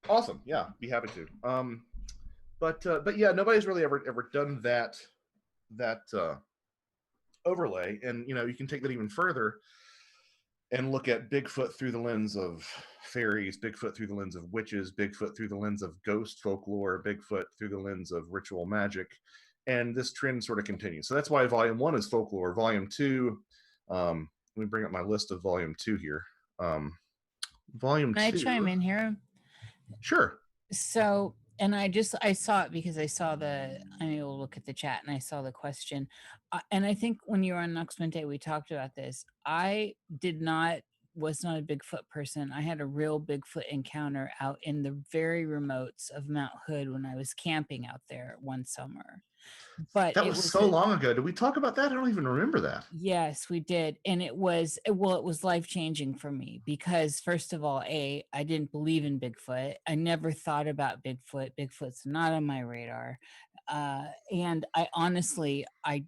Awesome. Yeah, be happy to. But yeah, nobody's really ever done that overlay, and you can take that even further and look at Bigfoot through the lens of fairies, Bigfoot through the lens of witches, Bigfoot through the lens of ghost folklore, Bigfoot through the lens of ritual magic. And this trend sort of continues. So that's why Volume 1 is folklore. Volume 2, let me bring up my list of Volume 2 here. Volume 2. Can I chime in here? Sure. So, and I saw it because I'm able to look at the chat and I saw the question. And I think when you were on Next Wednesday, we talked about this. I did not was not a Bigfoot person. I had a real Bigfoot encounter out in the very remotes of Mount Hood when I was camping out there one summer. But That it was was so long ago. Did we talk about that? I don't even remember that. yes, we did. And it was, well, it was life-changing for me because first of all, I didn't believe in Bigfoot. I never thought about Bigfoot. Bigfoot's not on my radar. And I honestly, I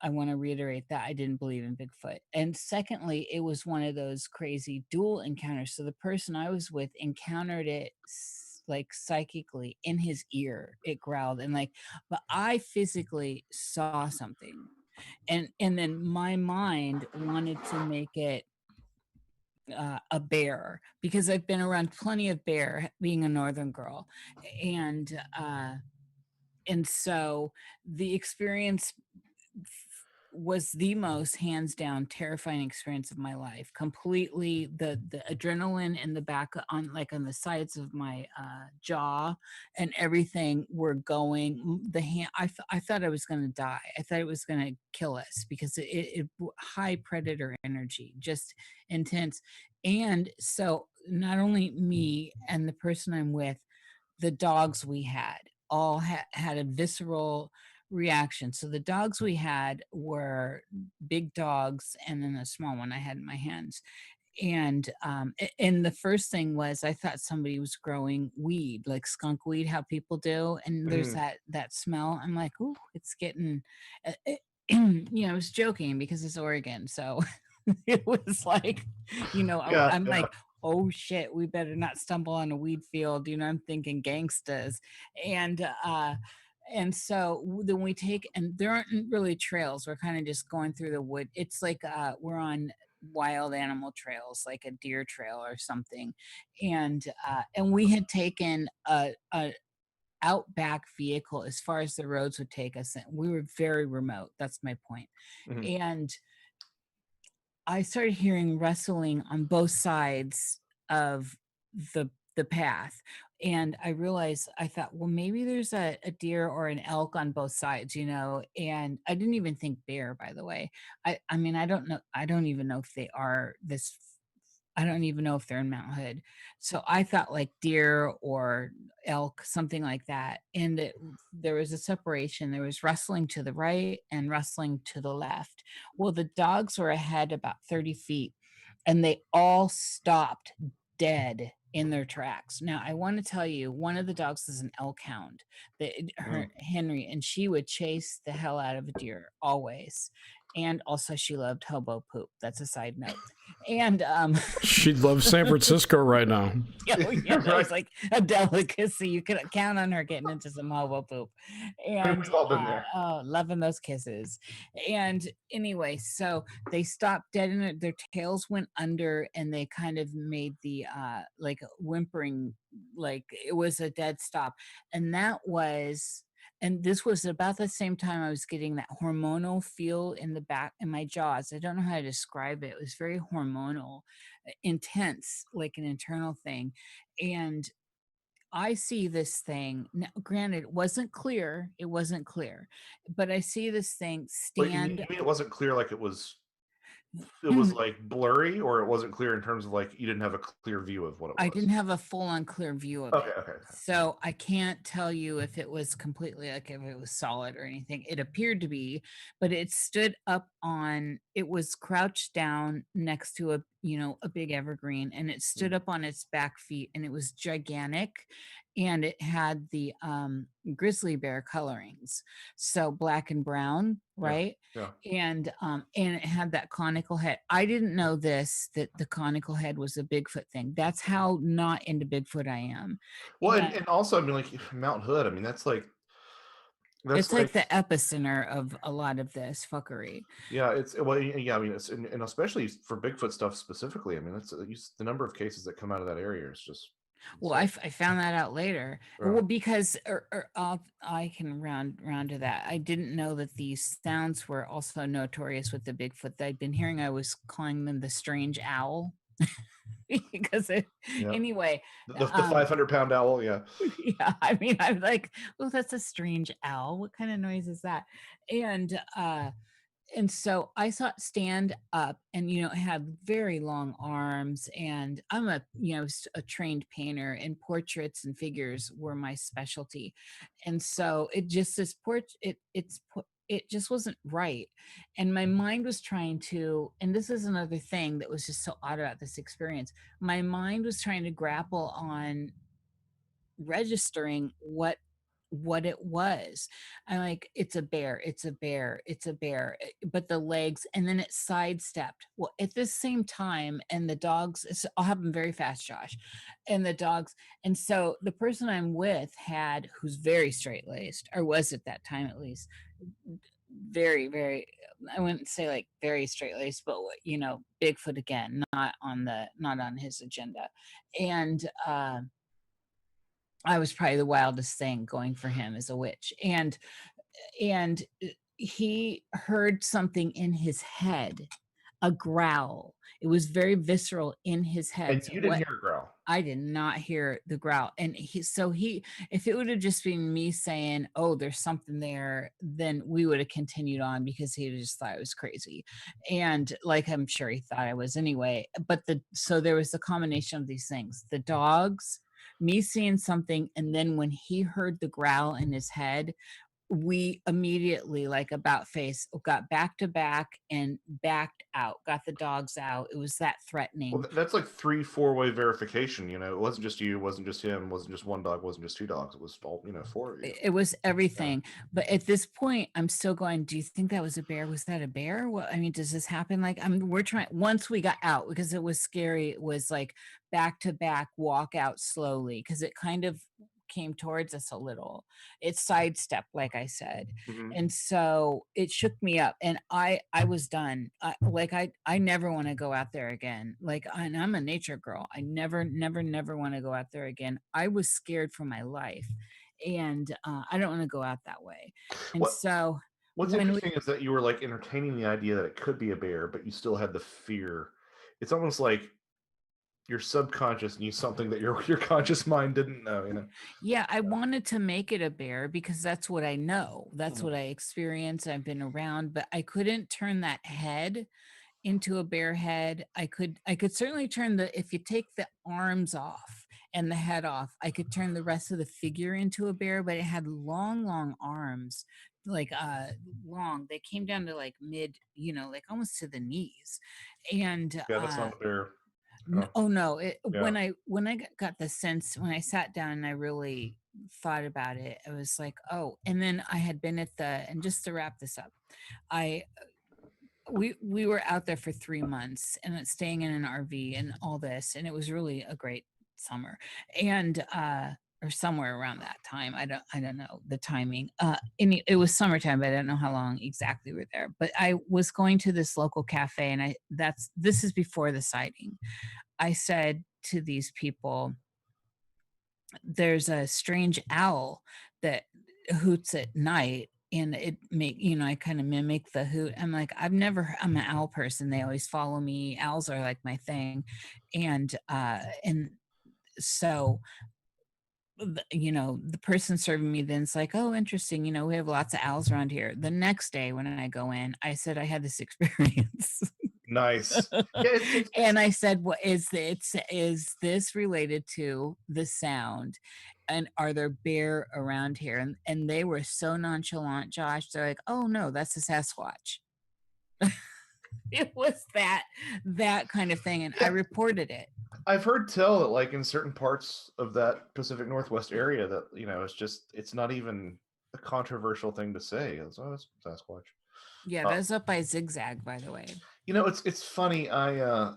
want to reiterate that I didn't believe in Bigfoot. And secondly, it was one of those crazy dual encounters. So the person I was with encountered it like psychically in his ear. It growled and like, but I physically saw something. And then my mind wanted to make it a bear because I've been around plenty of bear being a northern girl. And so the experience was the most hands down terrifying experience of my life. Completely the adrenaline in the back on like on the sides of my jaw and everything were going the hand. I thought I was going to die. I thought it was going to kill us because it high predator energy, just intense. And so not only me and the person I'm with, the dogs we had all had a visceral reaction. So the dogs we had were big dogs and then a small one I had in my hands. And the first thing was I thought somebody was growing weed, like skunk weed, how people do. And there's that smell. I'm like, ooh, it's getting, I was joking because it's Oregon. So it was like, I'm like, oh shit, we better not stumble on a weed field. I'm thinking gangsters. And so then we take, and there aren't really trails. We're kind of just going through the wood. It's like we're on wild animal trails, like a deer trail or something. And we had taken a outback vehicle as far as the roads would take us. And we were very remote. That's my point. And I started hearing rustling on both sides of the path. And I realized, I thought, well, maybe there's a deer or an elk on both sides, and I didn't even think bear, by the way. I mean, I don't know. I don't even know if they are this. I don't even know if they're in Mount Hood. So I thought like deer or elk, something like that. And there was a separation. There was rustling to the right and rustling to the left. Well, the dogs were ahead about 30 feet and they all stopped dead in their tracks. Now, I want to tell you, one of the dogs is an elk hound, Henry, and she would chase the hell out of a deer always. And also she loved hobo poop. That's a side note. And she loves San Francisco right now. That was like a delicacy. You could count on her getting into some hobo poop. And we've all been there. Loving those kisses. And anyway, so they stopped dead in it. Their tails went under and they kind of made the like whimpering, like it was a dead stop. And this was about the same time I was getting that hormonal feel in the back, in my jaws. I don't know how to describe it. It was very hormonal, intense, like an internal thing. And I see this thing. Now, granted, it wasn't clear, but I see this thing stand. You mean it wasn't clear like it was like blurry, or it wasn't clear in terms of like you didn't have a clear view of what it was? I didn't have a full-on clear view of it. Okay. So I can't tell you if it was completely, like if it was solid or anything. It appeared to be, but it stood up on, it was crouched down next to a big evergreen, and it stood up on its back feet, and it was gigantic. And it had the grizzly bear colorings, so black and brown, right? Yeah. And it had that conical head. I didn't know that the conical head was a Bigfoot thing. That's how not into Bigfoot I am. Well, and also, I mean, like Mount Hood. I mean, it's like the epicenter of a lot of this fuckery. Yeah, I mean, it's and especially for Bigfoot stuff specifically. I mean, that's the number of cases that come out of that area is just. Well, I found that out later. Right. Well, because I can round to that. I didn't know that these sounds were also notorious with the Bigfoot that I'd been hearing. I was calling them the strange owl. Because anyway, the 500-pound owl, yeah. I mean, I'm like, well, that's a strange owl. What kind of noise is that? And and so I saw it stand up, and it had very long arms, and I'm a trained painter, and portraits and figures were my specialty. And so it just this it just wasn't right. And my mind was trying to, and this is another thing that was just so odd about this experience. My mind was trying to grapple on registering what it was. I'm like, it's a bear, it's a bear, it's a bear. But the legs, and then it sidestepped. Well, at this same time, and the dogs, I'll have them very fast, Josh. And the dogs, and so the person I'm with who's very straight laced, or was at that time at least, very, very, I wouldn't say like very straight laced, but Bigfoot again, not on his agenda. And I was probably the wildest thing going for him as a witch. And he heard something in his head, a growl. It was very visceral in his head. And you didn't hear a growl. I did not hear the growl. And if it would have just been me saying, oh, there's something there, then we would have continued on, because he just thought I was crazy. And like, I'm sure he thought I was anyway. But so there was a combination of these things, the dogs, me seeing something, and then when he heard the growl in his head, we immediately, like about face, got back to back and backed out, got the dogs out. It was that threatening. Well, that's like 3-4-way verification. It wasn't just you, it wasn't just him, it wasn't just one dog, it wasn't just two dogs, it was all 4 of you. It was everything. But at this point, I'm still going, do you think that was a bear? Was that a bear? Well, I mean, does this happen? Like, we're trying, once we got out, because it was scary, it was like back to back, walk out slowly, because it kind of came towards us a little. It sidestepped, like I said. And so it shook me up, and I was done. I never want to go out there again. And I'm a nature girl. I never want to go out there again. I was scared for my life, and I don't want to go out that way. And what's interesting is that you were like entertaining the idea that it could be a bear, but you still had the fear. It's almost like your subconscious knew something that your conscious mind didn't know. Yeah, I wanted to make it a bear, because that's what I know. That's what I experience. I've been around, but I couldn't turn that head into a bear head. I could certainly turn if you take the arms off and the head off, I could turn the rest of the figure into a bear, but it had long arms, like long. They came down to like mid, like almost to the knees. And yeah, that's not a bear. Oh no! When I got the sense, when I sat down and I really thought about it, I was like, oh. And then I had been and just to wrap this up, we were out there for 3 months, and staying in an RV and all this, and it was really a great summer, and or somewhere around that time. I don't know the timing. It was summertime, but I don't know how long exactly we were there. But I was going to this local cafe, and this is before the sighting. I said to these people, there's a strange owl that hoots at night, and I kind of mimic the hoot. I'm like, I'm an owl person. They always follow me. Owls are like my thing. And so the person serving me then's like, oh, interesting, we have lots of owls around here. The next day when I go in, I said I had this experience. Nice. And I said, what is this related to the sound, and are there bear around here? And they were so nonchalant, Josh. They're like, oh no, that's a Sasquatch. It was that kind of thing. And I reported it. I've heard tell that, like, in certain parts of that Pacific Northwest area, that it's not even a controversial thing to say. It's Sasquatch. Yeah, that's up by Zigzag, by the way. It's funny. I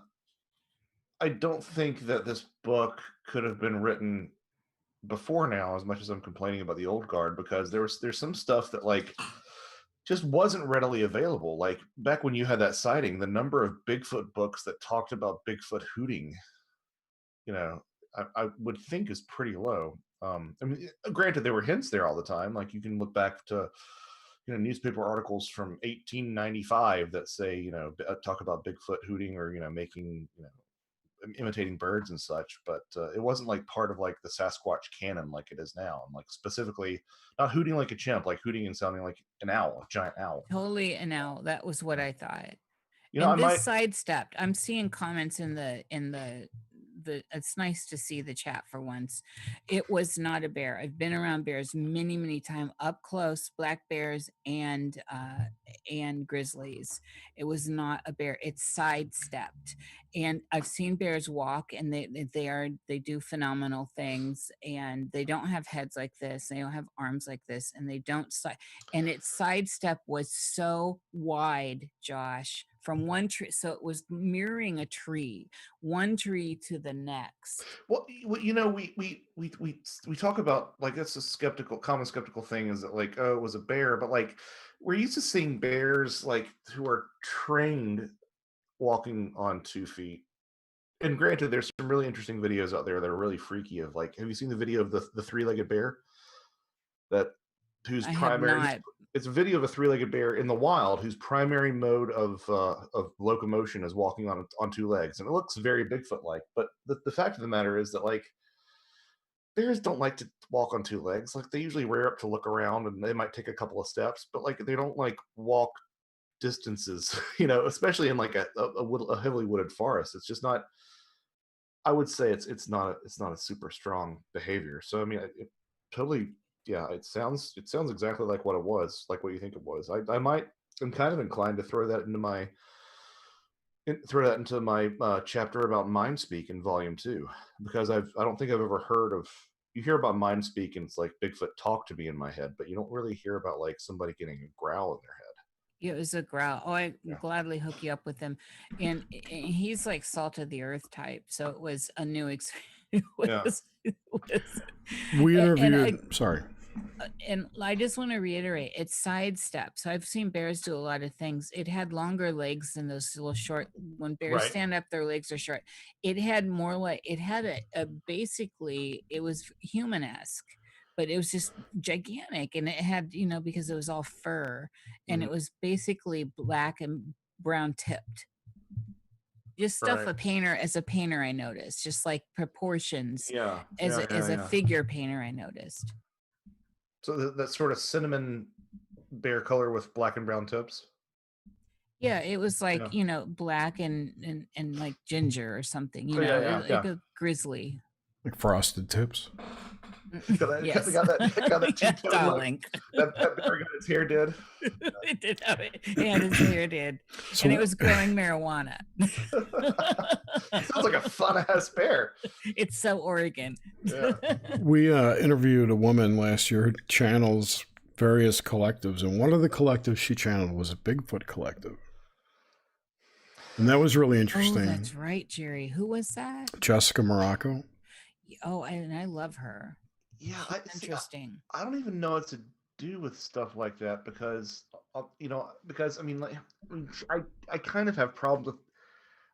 don't think that this book could have been written before now, as much as I'm complaining about the old guard, because there's some stuff that like just wasn't readily available. Like back when you had that sighting, the number of Bigfoot books that talked about Bigfoot hooting, I would think is pretty low. I mean, granted, there were hints there all the time. Like you can look back to newspaper articles from 1895 that say talk about Bigfoot hooting, or making imitating birds and such, but it wasn't like part of like the Sasquatch canon like it is now. And like specifically not hooting like a chimp, like hooting and sounding like an owl, a giant owl. Totally an owl. That was what I thought. You know, And I this might. sidestepped. I'm seeing comments in the it's nice to see the chat for once. It was not a bear. I've been around bears many times, up close, black bears and grizzlies. It was not a bear. It's sidestepped. And I've seen bears walk, and they do phenomenal things, and they don't have heads like this, they don't have arms like this, and they don't and its sidestep was so wide, Josh, from one tree, so it was mirroring a tree, one tree to the next. Well, you know, we talk about, like, that's a common skeptical thing, is that like, oh, it was a bear, but like we're used to seeing bears like who are trained walking on 2 feet. And granted, there's some really interesting videos out there that are really freaky. Of like, have you seen the video of the 3-legged bear? That whose I have primary not. It's a video of a 3-legged bear in the wild whose primary mode of locomotion is walking on 2 legs, and it looks very Bigfoot like. But the fact of the matter is that like bears don't like to walk on 2 legs. Like they usually rear up to look around, and they might take a couple of steps, but like they don't like walk distances, you know, especially in like a heavily wooded forest. It's just not. I would say it's not a super strong behavior. So I mean, it totally, yeah. It sounds exactly like what it was, like what you think it was. I'm kind of inclined to throw that into my chapter about mind speak in volume 2, because I don't think I've ever heard of. You hear about mind speak, and it's like Bigfoot talk to me in my head, but you don't really hear about like somebody getting a growl in their head. Yeah, it was a growl. Oh, I gladly hook you up with him. And he's like salt of the earth type. So it was a new experience. We interviewed, sorry. And I just want to reiterate, it's sidestep. So I've seen bears do a lot of things. It had longer legs than those little short. When bears stand up, their legs are short. It had more like, it had a basically, it was human-esque, but it was just gigantic. And it had, you know, because it was all fur, and it was basically black and brown tipped. Just stuff a painter, I noticed, just like proportions. As a figure painter, I noticed. So that sort of cinnamon bear color with black and brown tips. Yeah, it was like, you know, black and like ginger or something, you know, like a grizzly. Like frosted tips. Yes. Got that two-tone Darling. That bear got its hair did. It did have it. And his hair did. So, and it was growing marijuana. Sounds like a fun-ass bear. It's so Oregon. Yeah. We interviewed a woman last year who channels various collectives, and one of the collectives she channeled was a Bigfoot collective. And that was really interesting. Oh, that's right, Jerry. Who was that? Jessica Morocco. Oh, and I love her. Yeah, interesting. I don't even know what to do with stuff like that, because you know, because I mean, like, I kind of have problems with.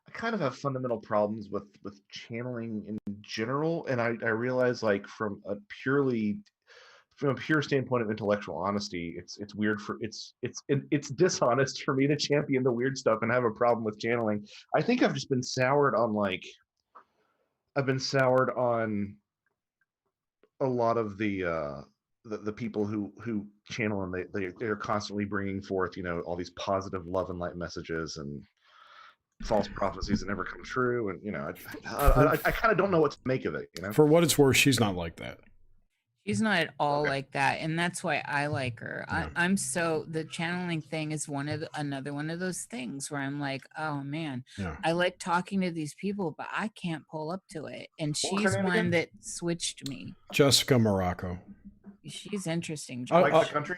I kind of have fundamental problems with channeling in general, and I realize, like, from a pure standpoint of intellectual honesty, it's weird for it's dishonest for me to champion the weird stuff and have a problem with channeling. I think I've just been soured on a lot of the people who channel, and they're constantly bringing forth, you know, all these positive love and light messages and false prophecies that never come true, and you know, I kind of don't know what to make of it, you know. For what it's worth, she's not like that. She's not at all like that, and that's why I like her. Yeah. I'm so, the channeling thing is another one of those things where I'm like, oh man, I like talking to these people, but I can't pull up to it. And she's one that switched me. Jessica Morocco. She's interesting. Like the country.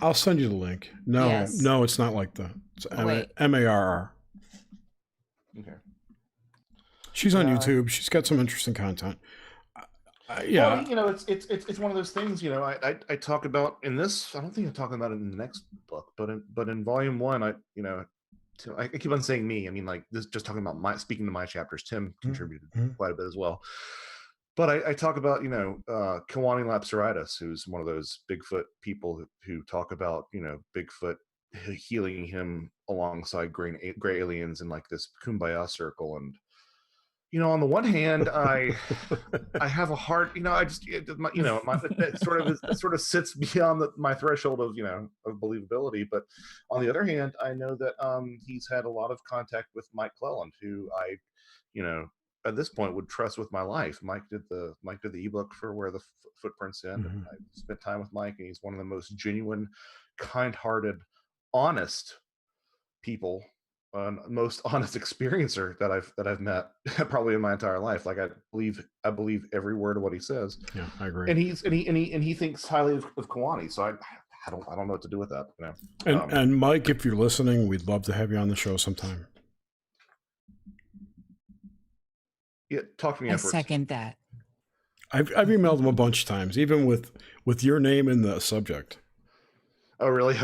I'll send you the link. No, no, it's not like the. It's MARR. Okay. She's on YouTube. She's got some interesting content. Yeah, well, you know, it's one of those things. You know, I talk about in this. I don't think I'm talking about it in the next book, but in volume 1, I keep on saying me. I mean, like, this, just talking about speaking to my chapters. Tim contributed quite a bit as well. But I talk about, you know, Kiwani Lapsaritis, who's one of those Bigfoot people who talk about, you know, Bigfoot healing him alongside gray aliens in like this kumbaya circle, and On the one hand, I have a hard, I just, it sort of sits beyond my threshold of, of believability. But on the other hand, I know that he's had a lot of contact with Mike Cleland, who I, you know, at this point would trust with my life. Mike did the ebook for Where the Footprints End. And I spent time with Mike, and he's one of the most genuine, kind-hearted, honest people, most honest experiencer that I've met probably in my entire life. Like I believe every word of what he says. Yeah, I agree. And he thinks highly of Kawani. So I don't know what to do with that. And Mike, if you're listening, we'd love to have you on the show sometime. Yeah, talk to me. I afterwards. second that. I've emailed him a bunch of times, even with your name in the subject. Oh, really?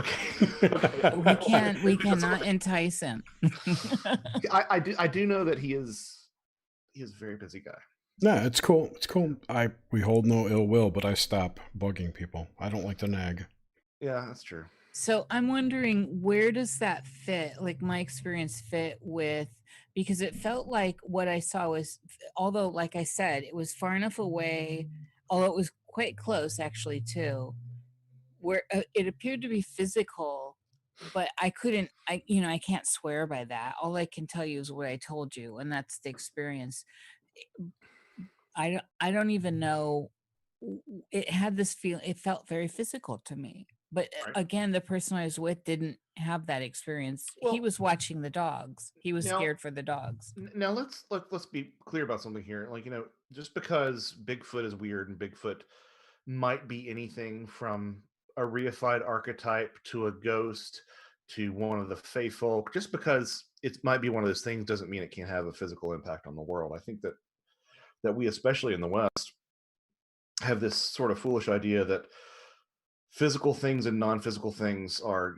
Okay. We cannot entice him. I do know that he is a very busy guy. Yeah, it's cool. It's cool. We hold no ill will, but I stop bugging people. I don't like to nag. Yeah, that's true. So I'm wondering, where does that fit? Like my experience fit with, because it felt like what I saw was, although like I said, it was far enough away, although it was quite close actually too, where it appeared to be physical, but I can't swear by that. All I can tell you is what I told you, and that's the experience. I don't even know. It had this feel. It felt very physical to me. But Right. Again, the person I was with didn't have that experience. Well, he was watching the dogs. He was scared for the dogs. Now let's be clear about something here. Like, just because Bigfoot is weird and Bigfoot might be anything from a reified archetype to a ghost to one of the fae folk, just because it might be one of those things doesn't mean it can't have a physical impact on the world. I think that we, especially in the West, have this sort of foolish idea that physical things and non-physical things are,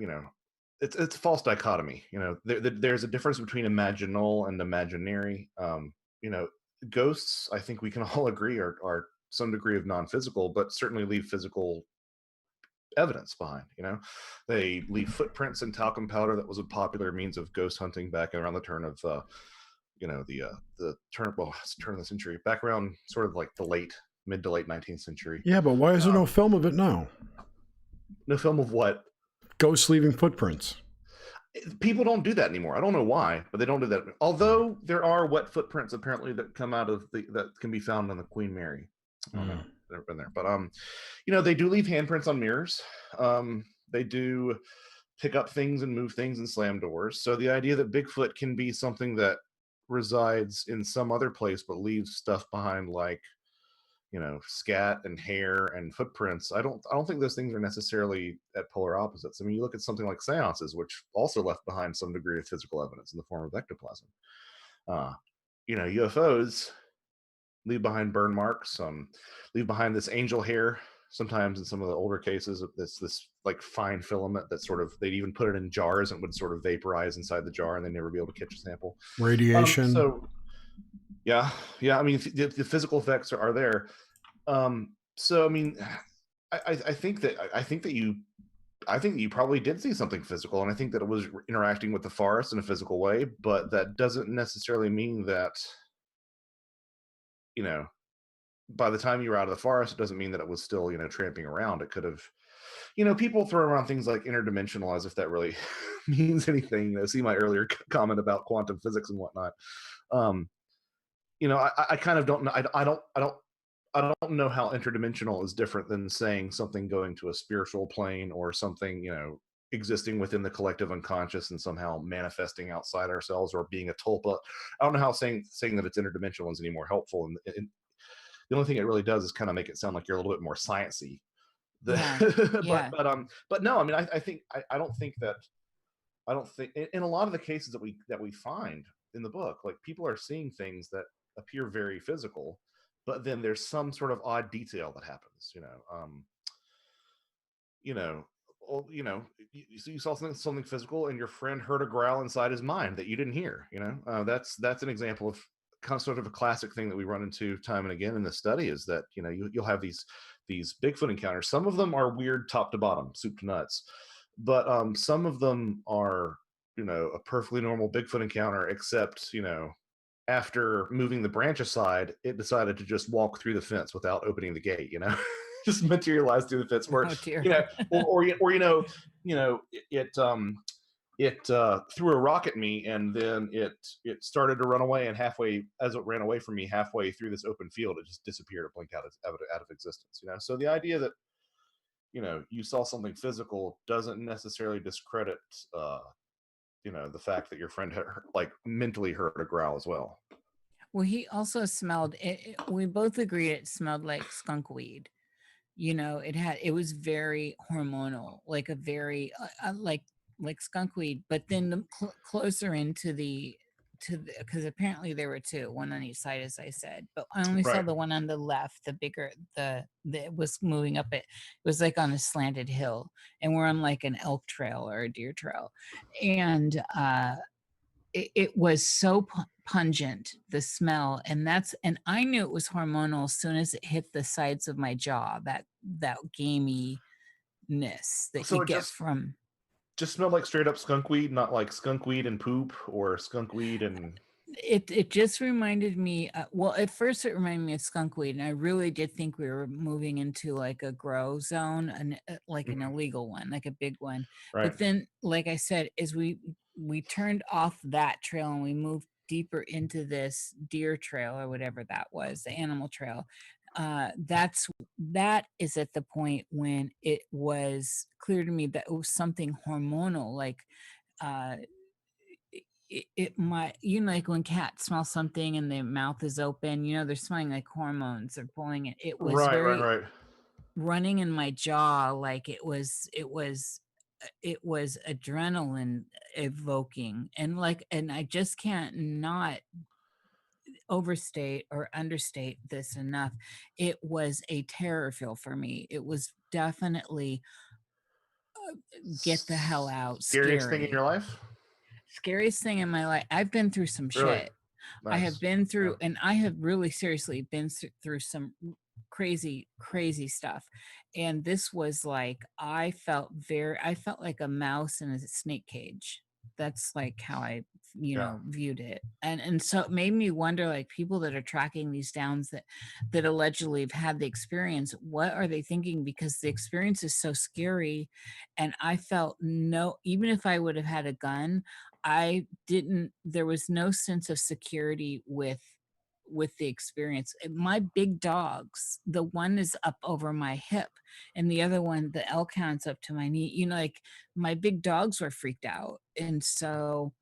it's a false dichotomy. There's a difference between imaginal and imaginary. Ghosts, I think we can all agree, are some degree of non-physical, but certainly leave physical evidence behind. They leave footprints in talcum powder. That was a popular means of ghost hunting back around the turn of the turn of the century, back around sort of like the mid to late 19th century. Yeah, but why is there no film of it now? No film of what? Ghosts leaving footprints. People don't do that anymore. I don't know why, but they don't do that. Although there are wet footprints apparently that come out of that can be found on the Queen Mary. I don't know. I've never been there, but they do leave handprints on mirrors. They do pick up things and move things and slam doors. So the idea that Bigfoot can be something that resides in some other place but leaves stuff behind, like scat and hair and footprints, I don't think those things are necessarily at polar opposites. I mean, you look at something like seances, which also left behind some degree of physical evidence in the form of ectoplasm. UFOs leave behind burn marks, leave behind this angel hair. Sometimes in some of the older cases, this like fine filament that sort of, they'd even put it in jars and would sort of vaporize inside the jar and they'd never be able to catch a sample. Radiation. Yeah. I mean, the physical effects are there. So I mean, I think that you probably did see something physical, and I think that it was interacting with the forest in a physical way. But that doesn't necessarily mean that, by the time you were out of the forest, it doesn't mean that it was still, tramping around. It could have, people throw around things like interdimensional as if that really means anything. See my earlier comment about quantum physics and whatnot. I kind of don't know. I don't know how interdimensional is different than saying something going to a spiritual plane or something, existing within the collective unconscious and somehow manifesting outside ourselves, or being a tulpa. I don't know how saying that it's interdimensional is any more helpful. And the only thing it really does is kind of make it sound like you're a little bit more sciencey. Yeah. But no, I mean, I don't think in a lot of the cases that we find in the book, like, people are seeing things that appear very physical, but then there's some sort of odd detail that happens. You saw something physical, and your friend heard a growl inside his mind that you didn't hear. That's an example of kind of sort of a classic thing that we run into time and again in the study, is that you'll have these Bigfoot encounters. Some of them are weird top to bottom, soup to nuts, but some of them are a perfectly normal Bigfoot encounter, except after moving the branch aside, it decided to just walk through the fence without opening the gate, just materialized through the fence, or Oh dear. it threw a rock at me, and then it started to run away, and halfway, as it ran away from me, halfway through this open field, it just disappeared or blinked out of existence. So the idea that you saw something physical doesn't necessarily discredit the fact that your friend had, like, mentally heard a growl as well. Well, he also smelled it. We both agreed it smelled like skunk weed. It was very hormonal, like a very like skunk weed. But then the closer into because apparently there were two, one on each side, as I said, but I only saw Right. the one on the left, the bigger, it was moving up it was like on a slanted hill, and we're on like an elk trail or a deer trail, and it was so pungent, the smell, and I knew it was hormonal as soon as it hit the sides of my jaw, that gaminess that So you it get from just smelled like straight up skunk weed, not like skunk weed and poop or skunk weed and it just reminded me, well, at first it reminded me of skunk weed, and I really did think we were moving into like a grow zone, and like an illegal one, like a big one. right. But then, like I said, as we turned off that trail and we moved deeper into this deer trail or whatever that was, the animal trail, that is at the point when it was clear to me that it was something hormonal, like it might, like when cats smell something and their mouth is open, they're smelling like hormones, they're pulling it. It was right. running in my jaw, like it was adrenaline evoking, and I just can't not overstate or understate this enough. It was a terror feel for me. It was definitely get the hell out, Scariest thing in your life? Scariest thing in my life. I've been through some Really? shit. Nice. I have been through, and I have really seriously been through some crazy stuff. And this was like, I felt like a mouse in a snake cage. That's like how I, viewed it. And so it made me wonder, like, people that are tracking these downs that allegedly have had the experience, what are they thinking? Because the experience is so scary. And I felt even if I would have had a gun, there was no sense of security with the experience. My big dogs, the one is up over my hip and the other one, the elk hound's up to my knee, like my big dogs were freaked out. And so,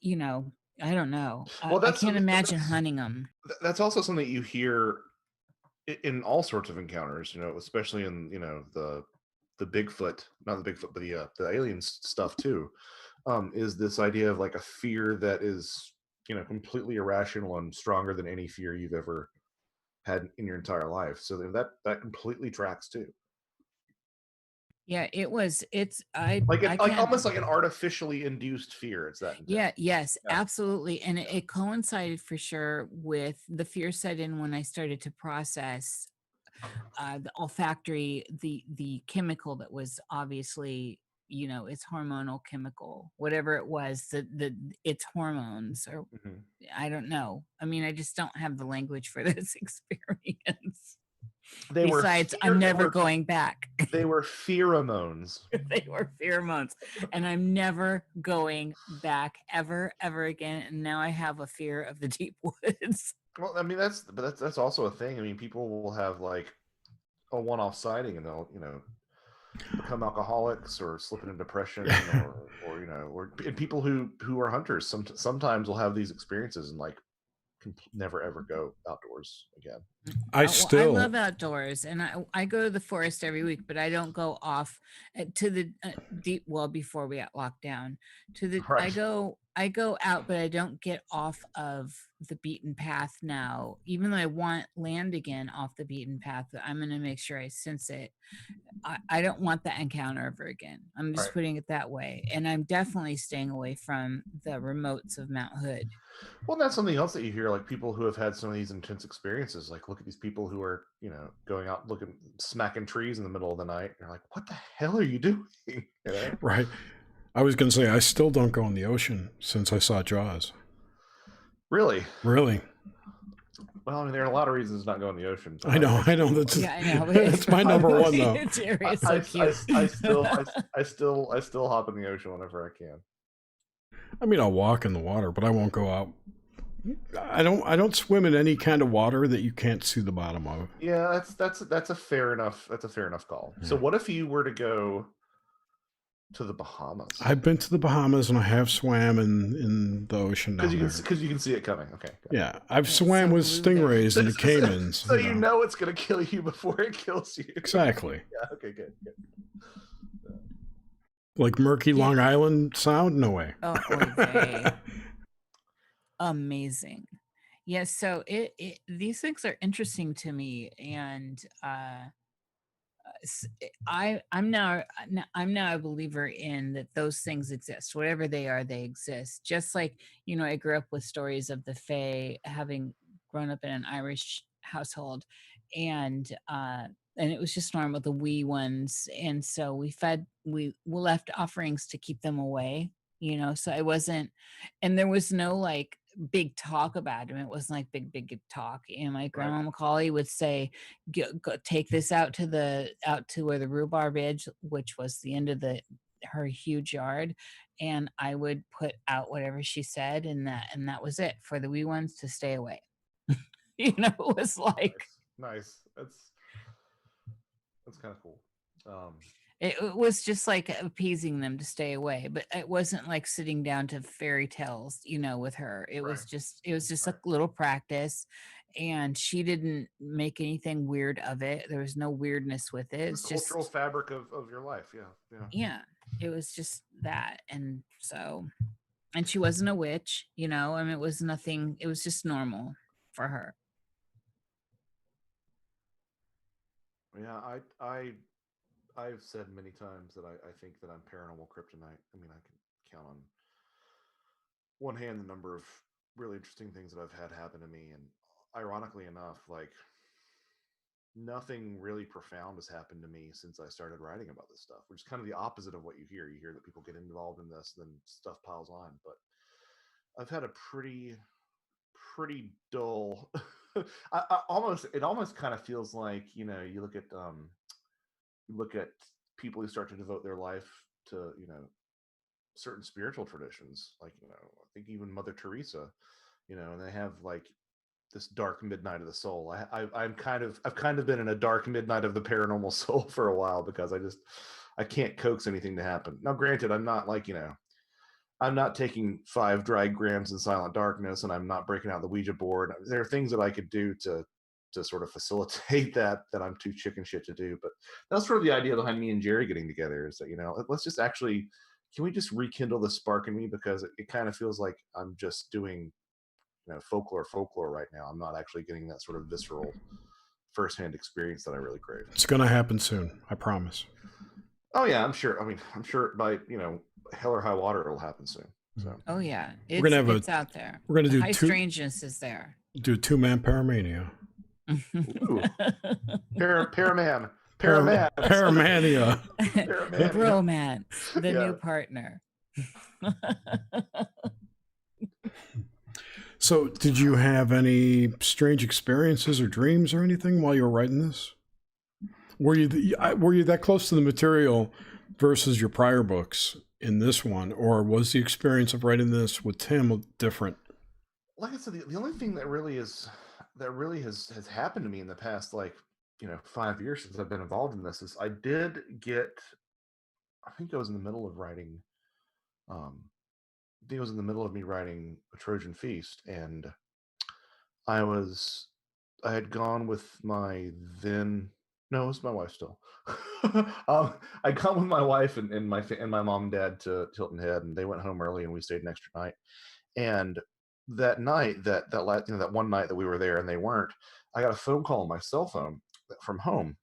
I don't know. Well, I can't imagine hunting them. That's also something that you hear in all sorts of encounters, especially in, the Bigfoot, not the Bigfoot, but the alien stuff too, is this idea of like a fear that is, completely irrational and stronger than any fear you've ever had in your entire life. So that completely tracks too. Yeah, it's almost like an artificially induced fear. It's that intense. Yes, absolutely. And it coincided for sure with the fear set in when I started to process the olfactory, the chemical that was obviously, it's hormonal chemical, whatever it was, it's hormones, or I don't know. I mean, I just don't have the language for this experience. Besides, I'm never going back. They were pheromones. They were pheromones. And I'm never going back ever again. And now I have a fear of the deep woods. Well, I mean, that's also a thing. I mean, people will have like a one-off sighting and they'll, become alcoholics or slip into depression or people who are hunters sometimes will have these experiences and like never ever go outdoors again. I love outdoors, and I go to the forest every week, but I don't go off to the deep. Well, before we got locked down, I go out, but I don't get off of the beaten path now. Even though I want land again off the beaten path, I'm going to make sure I sense it. I don't want that encounter ever again. I'm just putting it that way. And I'm definitely staying away from the remotes of Mount Hood. Well, that's something else that you hear, like people who have had some of these intense experiences, like look at these people who are, going out smacking trees in the middle of the night. You're like, what the hell are you doing? Right. I was going to say, I still don't go in the ocean since I saw Jaws. Really? Really. Well, I mean, there are a lot of reasons to not go in the ocean. But I know. That's, Yeah, I know. that's my number one, though. Jerry is so cute. I still hop in the ocean whenever I can. I mean, I'll walk in the water, but I won't go out. I don't swim in any kind of water that you can't see the bottom of. Yeah, that's a fair enough call. So what if you were to go to the Bahamas? I've been to the Bahamas and I have swam in the ocean down there. Because you can see it coming. Okay. Yeah, I've swam with stingrays and the caimans. So you know it's going to kill you before it kills you. Exactly. Yeah. Okay. Good. Like murky Long Island Sound? No way. Oh, okay. Amazing. Yeah, so these things are interesting to me, and I'm now a believer in that those things exist. Whatever they are, they exist. Just like, I grew up with stories of the Fae, having grown up in an Irish household, and it was just normal, the wee ones, and so we left offerings to keep them away. So I wasn't, and there was no like big talk about him. It wasn't like big talk. And my grandma Macaulay would say, go take this out to where the rhubarb is, which was the end of her huge yard, and I would put out whatever she said, and that was it for the wee ones to stay away. It was like nice. That's kind of cool. It was just like appeasing them to stay away, but it wasn't like sitting down to fairy tales, with her. It was just a little practice, and she didn't make anything weird of it. There was no weirdness with it. It's the cultural fabric of your life. Yeah. It was just that. And so, and she wasn't a witch, I mean, it was nothing. It was just normal for her. Yeah. I've said many times that I think that I'm paranormal kryptonite. I mean, I can count on one hand the number of really interesting things that I've had happen to me. And ironically enough, like nothing really profound has happened to me since I started writing about this stuff, which is kind of the opposite of what you hear. You hear that people get involved in this, then stuff piles on. But I've had a pretty dull, it almost kind of feels like, you look at people who start to devote their life to, certain spiritual traditions, like, I think even Mother Teresa, and they have like this dark midnight of the soul. I've kind of been in a dark midnight of the paranormal soul for a while, because I can't coax anything to happen. Now, granted, I'm not like, I'm not taking 5 dry grams in silent darkness, and I'm not breaking out the Ouija board. There are things that I could do to sort of facilitate that I'm too chicken shit to do. But that's sort of the idea behind me and Jerry getting together, is that, let's just actually, can we just rekindle the spark in me? Because it kind of feels like I'm just doing, folklore right now. I'm not actually getting that sort of visceral firsthand experience that I really crave. It's going to happen soon. I promise. Oh yeah, I'm sure. I mean, I'm sure by, hell or high water, it'll happen soon. So. Oh yeah. It's out there. We're going to do high strangeness is there. Do 2-man Paramania. Paraman. Paramania. Romance. The new partner. So, did you have any strange experiences or dreams or anything while you were writing this? Were you that close to the material versus your prior books in this one, or was the experience of writing this with Tim different? Like I said, the only thing that really has happened to me in the past, 5 years since I've been involved in this, is I did get, I think I was in the middle of writing, I think it was in the middle of me writing a Trojan Feast, and I had gone with my then, no, it was my wife still. I got with my wife and my mom and dad to Hilton Head, and they went home early, and we stayed an extra night. And that night, that one night that we were there and they weren't, I got a phone call on my cell phone from home,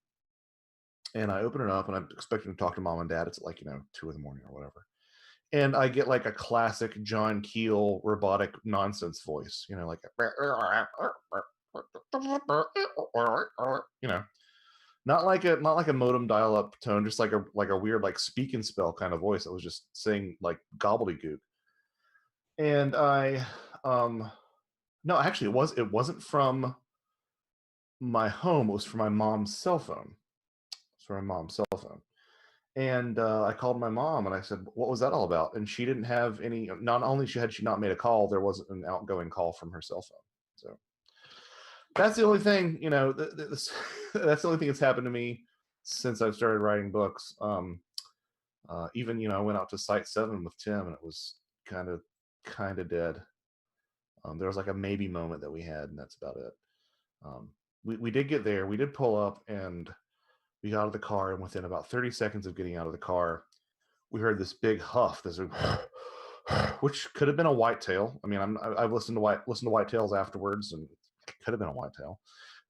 and I open it up, and I'm expecting to talk to mom and dad. It's like 2 a.m. or whatever, and I get like a classic John Keel robotic nonsense voice, like not like a modem dial-up tone, just like a weird like speak and spell kind of voice that was just saying like gobbledygook. And I No, actually, it wasn't from my home. It was from my mom's cell phone. It's from my mom's cell phone. And I called my mom and I said, "What was that all about?" And she didn't have any. Not only had she not made a call, there wasn't an outgoing call from her cell phone. So that's the only thing, that's the only thing that's happened to me since I've started writing books. Even I went out to Site 7 with Tim, and it was kind of dead. There was like a maybe moment that we had, and that's about it. We did get there. We did pull up, and we got out of the car, and within about 30 seconds of getting out of the car, we heard this big huff, which could have been a whitetail. I mean, I've listened to whitetails afterwards, and it could have been a whitetail.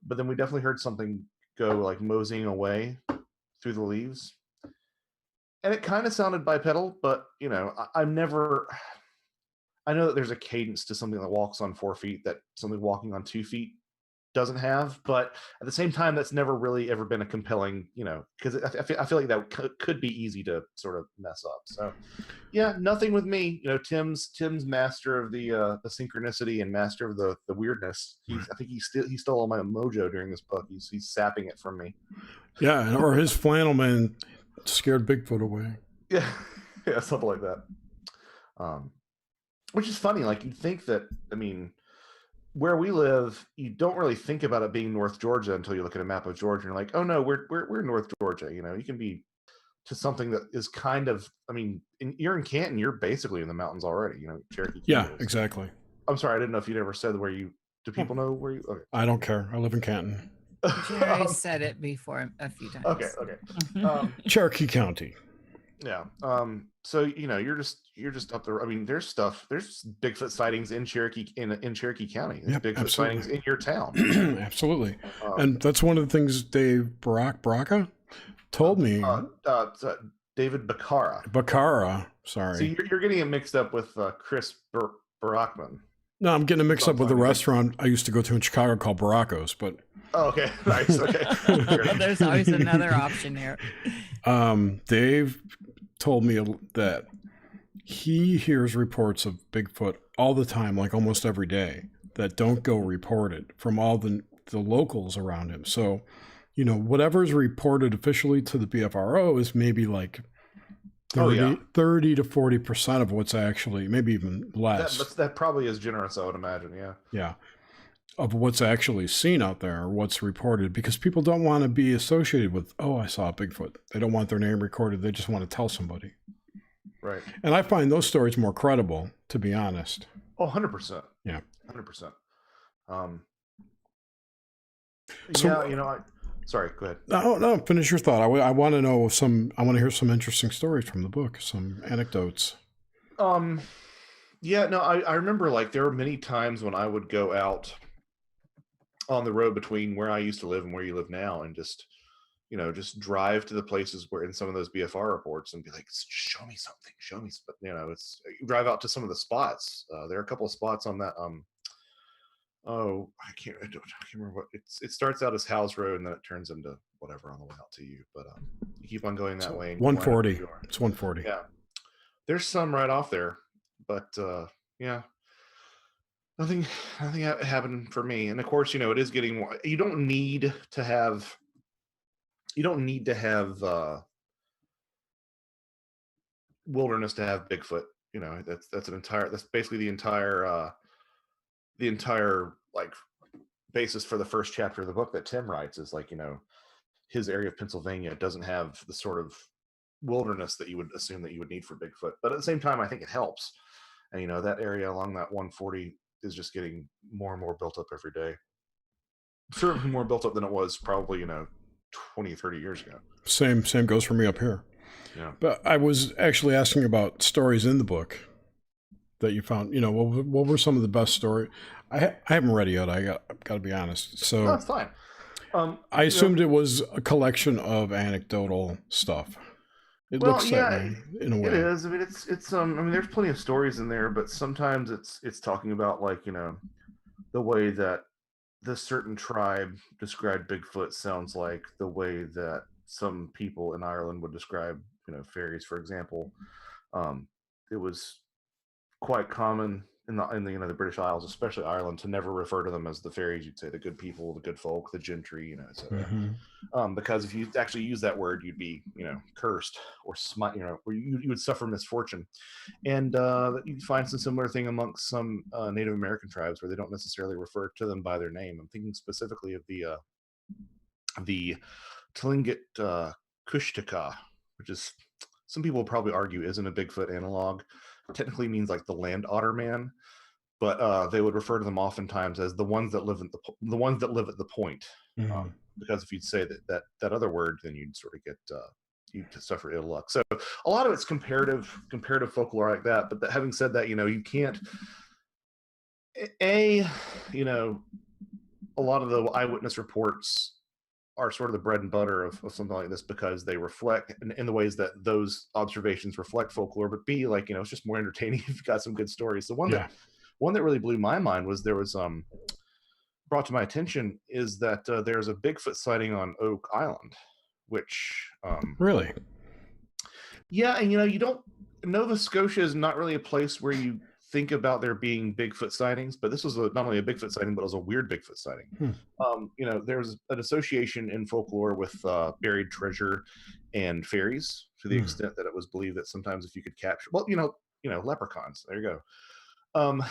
But then we definitely heard something go like moseying away through the leaves, and it kind of sounded bipedal. But I'm never. I know that there's a cadence to something that walks on 4 feet that something walking on 2 feet doesn't have, but at the same time, that's never really ever been a compelling, because I feel like that could be easy to sort of mess up. So, yeah, nothing with me. Tim's master of the synchronicity and master of the weirdness. I think he stole all my mojo during this book. He's sapping it from me. Yeah, or his flannel man scared Bigfoot away. Yeah, yeah, something like that. Which is funny. Like you'd think that. I mean, where we live, you don't really think about it being North Georgia until you look at a map of Georgia and you're like, oh no, we're North Georgia. You can be to something that is kind of. I mean, you're in Canton, you're basically in the mountains already. Cherokee. Yeah, exactly. I'm sorry, I didn't know if you'd ever said where you. Do people know where you? Okay. I don't care. I live in Canton. Jerry said it before a few times. Okay. Cherokee County. Yeah. So you're just up there. I mean, there's Bigfoot sightings in Cherokee County. There's Bigfoot absolutely. sightings in your town. Absolutely. And that's one of the things Dave Baraka told me. David Bacara. Bacara. Sorry. So you're getting it mixed up with Chris Barakman. No, I'm getting it mixed up with a restaurant I used to go to in Chicago called Baracos, but. Oh, okay. Nice. Okay. There's always another option here. Dave told me that he hears reports of Bigfoot all the time, like almost every day, that don't go reported from all the locals around him. So, whatever's reported officially to the BFRO is maybe like 30 to 40% of what's actually, maybe even less. That probably is generous, I would imagine. Yeah. Yeah. Of what's actually seen out there or what's reported, because people don't want to be associated with, oh, I saw a Bigfoot. They don't want their name recorded. They just want to tell somebody. Right. And I find those stories more credible, to be honest. Oh, 100%. Yeah. 100%. So, yeah, sorry, go ahead. No, finish your thought. I want to know I want to hear some interesting stories from the book, some anecdotes. Yeah, no, I remember like there were many times when I would go out on the road between where I used to live and where you live now, and just drive to the places where in some of those BFR reports and be like, just show me something, but it's drive out to some of the spots. There are a couple of spots on that. I can't remember what it starts out as House Road and then it turns into whatever on the way out to you. But you keep on going that way. 140. It's 140. Yeah, there's some right off there, but yeah. Nothing happened for me. And of course, it is getting more. You don't need to have wilderness to have Bigfoot. That's basically the entire like basis for the first chapter of the book that Tim writes is like, his area of Pennsylvania doesn't have the sort of wilderness that you would assume that you would need for Bigfoot. But at the same time, I think it helps. And that area along that 140 is just getting more and more built up every day. Certainly more built up than it was probably 20, 30 years ago. Same goes for me up here. Yeah. But I was actually asking about stories in the book that you found. What were some of the best stories? I haven't read it yet. I got to be honest. So that's fine. I assumed it was a collection of anecdotal stuff. It looks that way in a way. It is. I mean, it's. I mean, there's plenty of stories in there, but sometimes it's talking about like the way that this certain tribe described Bigfoot sounds like the way that some people in Ireland would describe Faeries, for example. It was quite common in the the British Isles, especially Ireland, to never refer to them as the fairies. You'd say the good people, the good folk, the gentry, etc. Because if you actually use that word, you'd be cursed or or you would suffer misfortune. And you find some similar thing amongst some Native American tribes where they don't necessarily refer to them by their name. I'm thinking specifically of the Tlingit Kushtaka, which is, some people probably argue isn't a Bigfoot analog. Technically means like the land otter man, but they would refer to them oftentimes as the ones that live at the point. Because if you'd say that other word, then you'd sort of get you suffer ill luck. So a lot of it's comparative folklore like that. But having said that, you can't a lot of the eyewitness reports are sort of the bread and butter of something like this because they reflect in the ways that those observations reflect folklore. But B, it's just more entertaining if you've got some good stories. The one that really blew my mind was there was brought to my attention is that there's a Bigfoot sighting on Oak Island, which really, yeah, and you don't, Nova Scotia is not really a place where you think about there being Bigfoot sightings, but this was not only a Bigfoot sighting, but it was a weird Bigfoot sighting. There's an association in folklore with buried treasure and fairies, to the extent that it was believed that sometimes if you could capture, leprechauns, there you go. And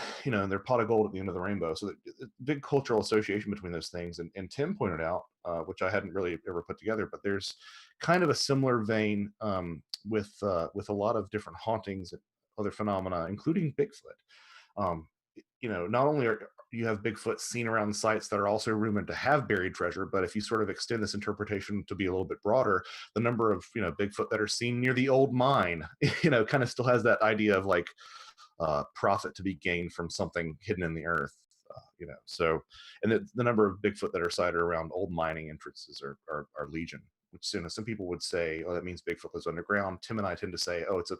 they're pot of gold at the end of the rainbow. So the big cultural association between those things. And Tim pointed out, which I hadn't really ever put together, but there's kind of a similar vein with a lot of different hauntings and other phenomena, including Bigfoot. Not only you have Bigfoot seen around sites that are also rumored to have buried treasure, but if you sort of extend this interpretation to be a little bit broader, the number of Bigfoot that are seen near the old mine, kind of still has that idea of like profit to be gained from something hidden in the earth. So, and the number of Bigfoot that are sighted around old mining entrances are legion. Which some people would say, oh, that means Bigfoot lives underground. Tim and I tend to say, oh, it's a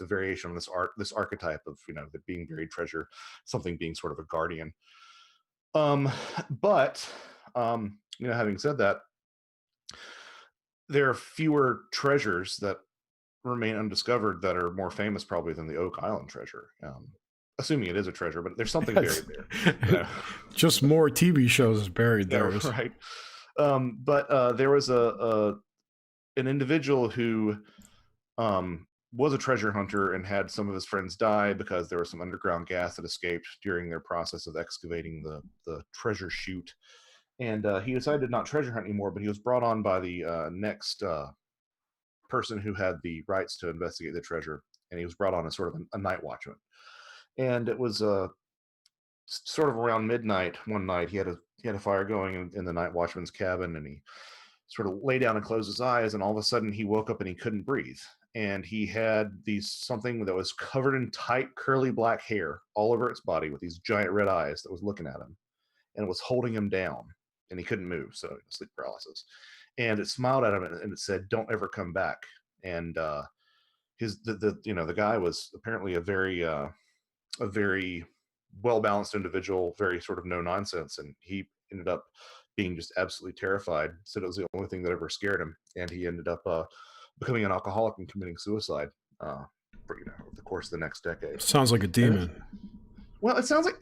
variation on this archetype of the being buried treasure, something being sort of a guardian. But having said that, there are fewer treasures that remain undiscovered that are more famous probably than the Oak Island treasure. Assuming it is a treasure, but there's something buried there. Just more TV shows buried there. Yeah, right. But there was an individual who was a treasure hunter and had some of his friends die because there was some underground gas that escaped during their process of excavating the treasure chute. And he decided to not treasure hunt anymore, but he was brought on by the next person who had the rights to investigate the treasure. And he was brought on as sort of a night watchman. And it was sort of around midnight one night. He had a fire going in the night watchman's cabin, and he sort of lay down and closed his eyes, and all of a sudden he woke up and he couldn't breathe. And he had something that was covered in tight curly black hair all over its body with these giant red eyes that was looking at him, and it was holding him down, and he couldn't move, so sleep paralysis. And it smiled at him and it said, "Don't ever come back." And the guy was apparently a very well-balanced individual, very sort of no nonsense, and he ended up being just absolutely terrified. Said it was the only thing that ever scared him, and he ended up becoming an alcoholic and committing suicide over the course of the next decade. Sounds like a demon. Well, it sounds like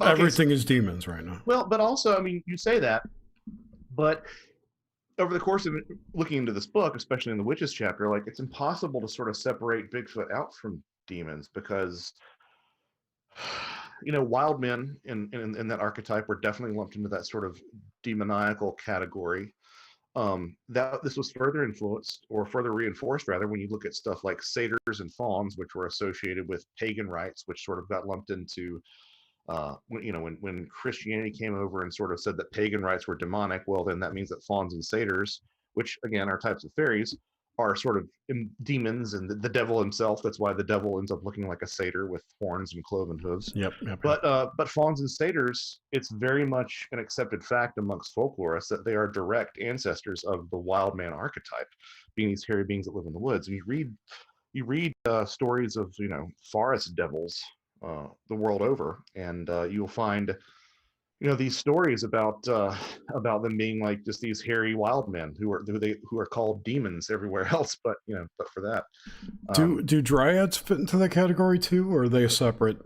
everything is demons right now. Well, but also, I mean, you say that, but over the course of looking into this book, especially in the witches chapter, like it's impossible to sort of separate Bigfoot out from demons because wild men in that archetype were definitely lumped into that sort of demoniacal category. That this was further influenced or further reinforced rather when you look at stuff like satyrs and fauns, which were associated with pagan rites, which sort of got lumped into when Christianity came over and sort of said that pagan rites were demonic. Well, then that means that fauns and satyrs, which again are types of fairies, are sort of demons, and the devil himself. That's why the devil ends up looking like a satyr with horns and cloven hooves. Yep. But fauns and satyrs, it's very much an accepted fact amongst folklorists that they are direct ancestors of the wild man archetype, being these hairy beings that live in the woods. And you read stories of forest devils the world over, and you'll find these stories about them being like just these hairy wild men who are called demons everywhere else, but for that. Do dryads fit into that category too, or are they separate?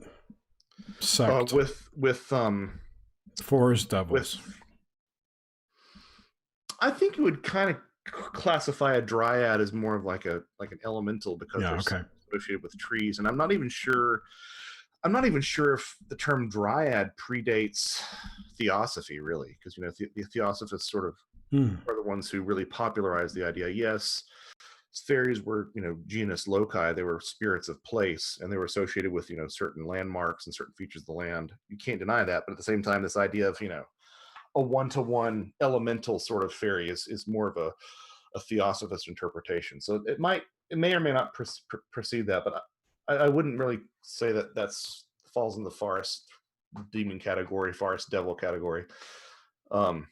Sect. with Forest devils. I think you would kind of classify a dryad as more of like an elemental because they're associated with trees, and I'm not even sure if the term dryad predates theosophy, really, because the theosophists sort of are the ones who really popularized the idea. Yes, fairies were genus loci, they were spirits of place, and they were associated with certain landmarks and certain features of the land. You can't deny that, but at the same time, this idea of a one-to-one elemental sort of fairy is more of a theosophist interpretation. So it may or may not precede that, but I wouldn't really say that that's falls in the forest demon category, forest devil category. But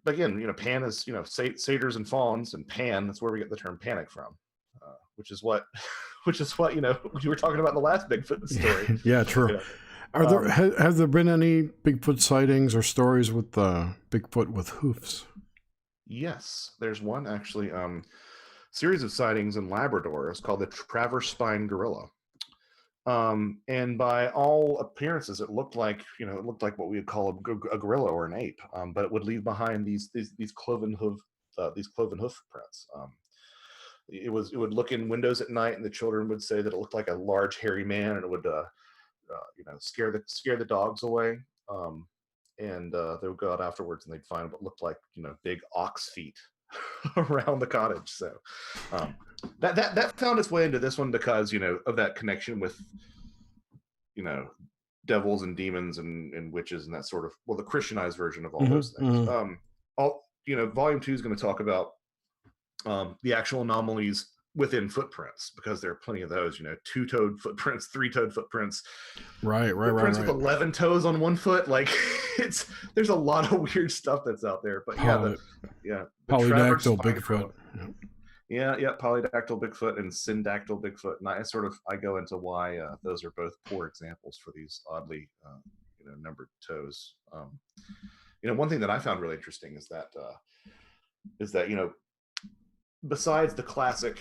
again, Pan is satyrs and fawns, and Pan, that's where we get the term panic from, which is what we were talking about in the last Bigfoot story. Yeah, true. Are there have there been any Bigfoot sightings or stories with Bigfoot with hoofs? Yes, there's one actually. Series of sightings in Labrador. It's called the Traverse Spine Gorilla. And by all appearances, it looked like what we would call a gorilla or an ape, but it would leave behind these cloven hoof prints. It would look in windows at night, and the children would say that it looked like a large hairy man, and it would scare the dogs away. And they would go out afterwards, and they'd find what looked like big ox feet around the cottage. So that found its way into this one because of that connection with devils and demons and witches and that sort of, well, the Christianized version of all those things. Volume 2 is going to talk about the actual anomalies within footprints, because there are plenty of those, 2-toed footprints, 3-toed footprints, footprints with 11 toes on one foot. Like there's a lot of weird stuff that's out there. But the polydactyl Bigfoot. Polydactyl Bigfoot and syndactyl Bigfoot, and I go into why those are both poor examples for these oddly numbered toes. One thing that I found really interesting is that besides the classic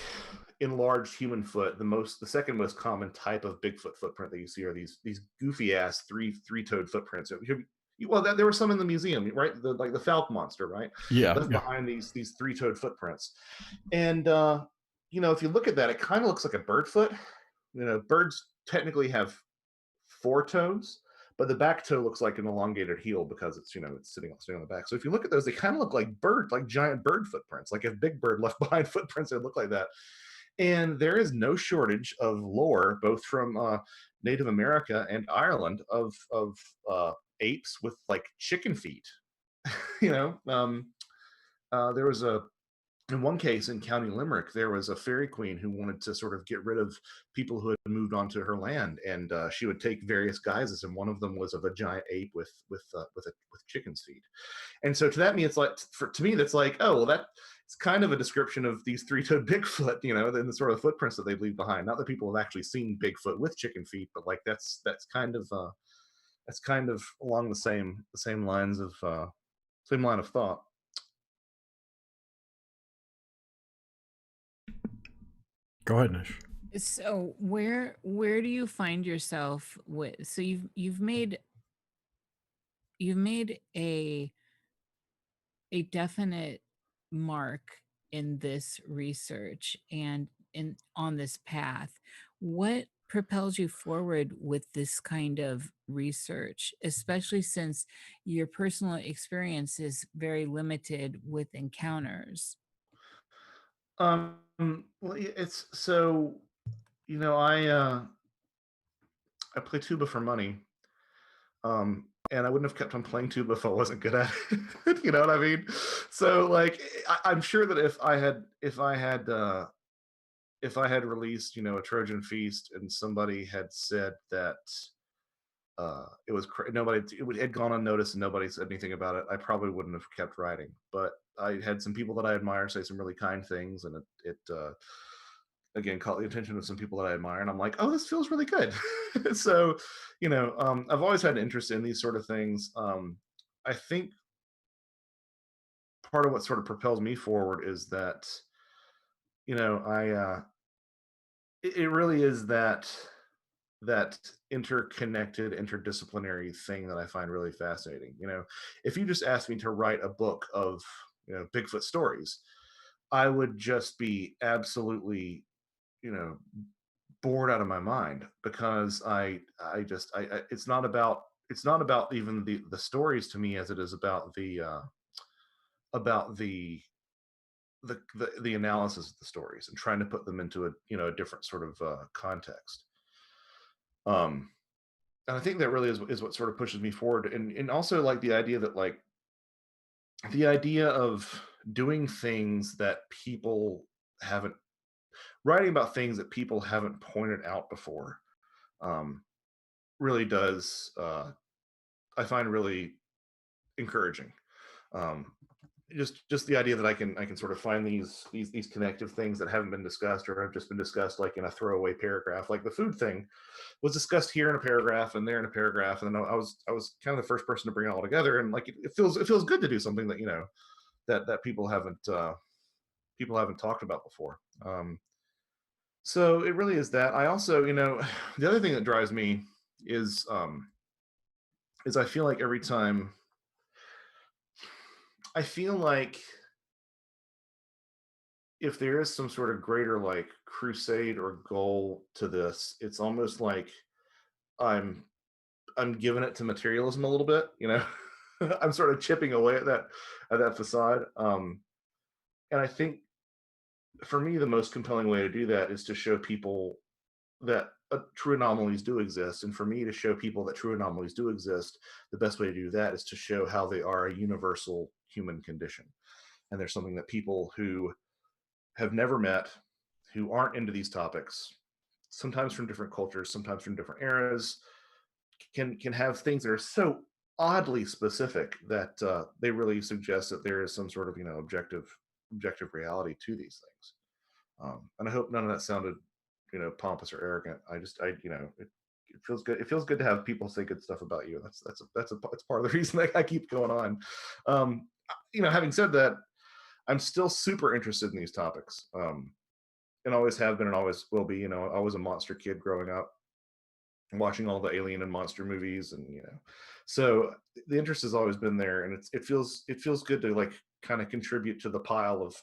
enlarged human foot, the second most common type of Bigfoot footprint that you see are these goofy ass three-toed footprints. There were some in the museum, right? Like the Falk monster, right? Left behind these three-toed footprints. And if you look at that, it kind of looks like a bird foot. Birds technically have 4 toes, but the back toe looks like an elongated heel because it's it's sitting on the back. So if you look at those, they kind of look like giant bird footprints. Like if Big Bird left behind footprints, they look like that. And there is no shortage of lore, both from Native America and Ireland, of apes with like chicken feet. There was in one case in County Limerick, there was a fairy queen who wanted to sort of get rid of people who had moved onto her land, and she would take various guises, and one of them was of a giant ape with chicken's feet. And so it's like, to me, that's like, oh, well, that it's kind of a description of these 3-toed Bigfoot, and the sort of footprints that they leave behind. Not that people have actually seen Bigfoot with chicken feet, but like that's kind of along the same lines of same line of thought. Go ahead, Nish. So where do you find yourself with? So you've made a definite mark in this research and on this path. What propels you forward with this kind of research, especially since your personal experience is very limited with encounters? Well, it's so, I play tuba for money, and I wouldn't have kept on playing tuba if I wasn't good at it. You know what I mean? So, like, I'm sure that if I had released, a Trojan Feast, and somebody had said that it was it had gone unnoticed and nobody said anything about it, I probably wouldn't have kept writing. But I had some people that I admire say some really kind things, and it again caught the attention of some people that I admire, and I'm like, oh, this feels really good. So, I've always had an interest in these sort of things. I think part of what sort of propels me forward is that, it really is that that interconnected, interdisciplinary thing that I find really fascinating. If you just asked me to write a book of, Bigfoot stories, I would just be absolutely, you know, bored out of my mind, because it's not about even the stories to me, as it is about about the analysis of the stories and trying to put them into a different sort of context. Um, and I think that really is what sort of pushes me forward, and also like the idea that like the idea of doing things that people haven't writing about things that people haven't pointed out before, um, really does I find really encouraging. Um, just the idea that I can sort of find these connective things that haven't been discussed or have just been discussed like in a throwaway paragraph. Like the food thing was discussed here in a paragraph and there in a paragraph, and then I was kind of the first person to bring it all together, and like it feels good to do something that that people haven't talked about before. So it really is that. I also, the other thing that drives me is um, is I feel like every time I feel like if there is some sort of greater like crusade or goal to this, it's almost like I'm I'm giving it to materialism a little bit. I'm sort of chipping away at that facade. And I think for me, the most compelling way to do that is to show people that true anomalies do exist. And for me to show people that true anomalies do exist, the best way to do that is to show how they are a universal human condition. And there's something that people who have never met, who aren't into these topics, sometimes from different cultures, sometimes from different eras, can have things that are so oddly specific that they really suggest that there is some sort of objective reality to these things. And I hope none of that sounded pompous or arrogant. It feels good. It feels good to have people say good stuff about you. That's part of the reason I keep going on. Having said that, I'm still super interested in these topics, and always have been and always will be. I was a monster kid growing up, watching all the alien and monster movies, and so the interest has always been there, and it feels good to like kind of contribute to the pile of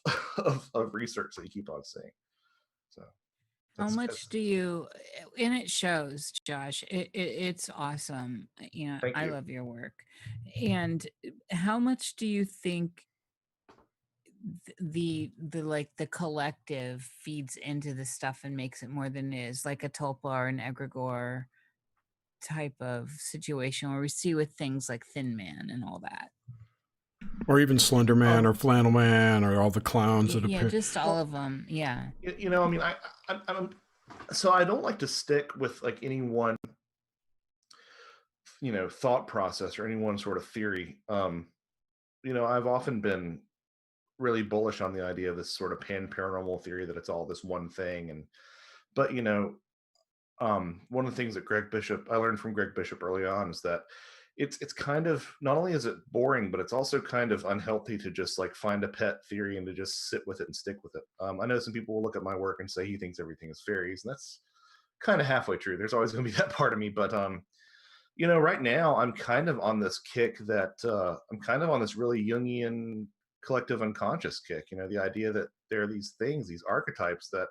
of research that you keep on seeing. So How that's much do you, and it shows, Josh, it's awesome. thank I you. love your work. And how much do you think the like the collective feeds into the stuff and makes it more than it is, like a tulpa or an egregore type of situation where we see with things like Thin Man and all that? Or even Slender Man or Um, Flannel Man or all the clowns that Yeah, appear. just all well, of them. Yeah. I mean, I don't. So I don't like to stick with like any one, thought process or any one sort of theory. I've often been really bullish on the idea of this sort of pan paranormal theory that it's all this one thing, but one of the things that I learned from Greg Bishop early on is that it's kind of, not only is it boring, but it's also kind of unhealthy to just like find a pet theory and to just sit with it and stick with it. I know some people will look at my work and say he thinks everything is fairies, and that's kind of halfway true. There's always going to be that part of me, but right now I'm kind of on this kick that I'm kind of on this really Jungian collective unconscious kick. The idea that there are these things, these archetypes that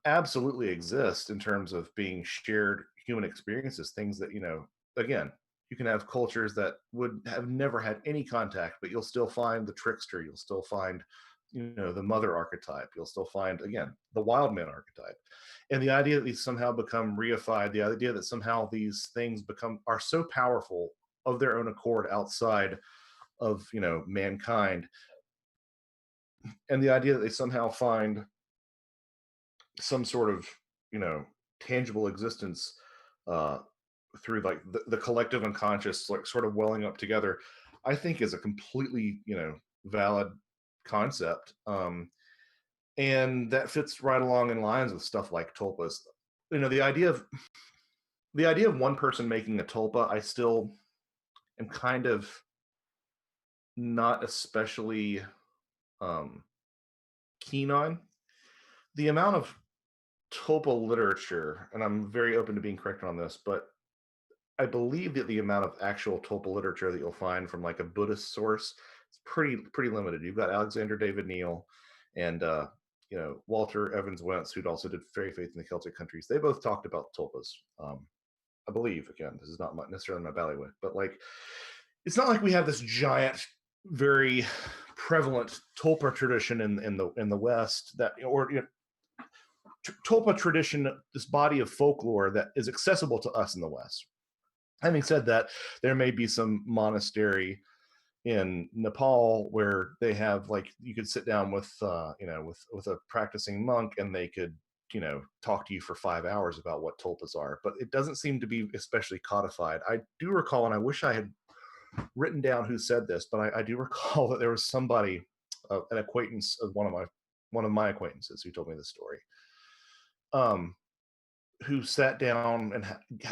absolutely exist in terms of being shared human experiences, things that, again, you can have cultures that would have never had any contact, but you'll still find the trickster, you'll still find, the mother archetype, you'll still find, again, the wild man archetype. And the idea that these somehow become reified, the idea that somehow these things are so powerful of their own accord outside of, mankind, and the idea that they somehow find some sort of tangible existence uh through like the collective unconscious, like sort of welling up together, I think is a completely valid concept. And that fits right along in lines with stuff like tulpas. The idea of one person making a tulpa, I still am kind of not especially um keen on. The amount of tulpa literature, and I'm very open to being corrected on this, but I believe that the amount of actual tulpa literature that you'll find from like a Buddhist source is pretty limited. You've got Alexander David Neal and Walter Evans Wentz, who'd also did Fairy Faith in the Celtic Countries. They both talked about tulpas. I believe, again, this is not necessarily my bailiwick, but like it's not like we have this giant, very prevalent tulpa tradition in the West that tulpa tradition, this body of folklore that is accessible to us in the West. Having said that, there may be some monastery in Nepal where they have like you could sit down with with a practicing monk and they could talk to you for 5 hours about what tulpas are, but it doesn't seem to be especially codified. I do recall, and I wish I had written down who said this, but I do recall that there was somebody, an acquaintance of one of my acquaintances, who told me this story. Who sat down and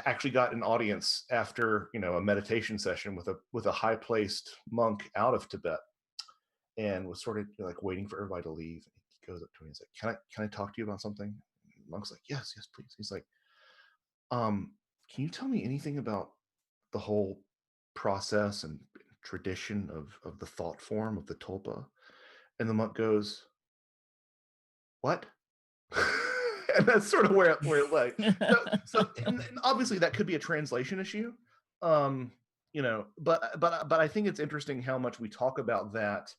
actually got an audience after a meditation session with a high placed monk out of Tibet, and was sort of like waiting for everybody to leave. And he goes up to me and he's like, "Can I talk to you about something?" And the monk's like, "Yes, please." He's like, "Can you tell me anything about the whole process and tradition of the thought form of the tulpa?" And the monk goes, "What?" And that's sort of where it lay. And obviously that could be a translation issue, but I think it's interesting how much we talk about that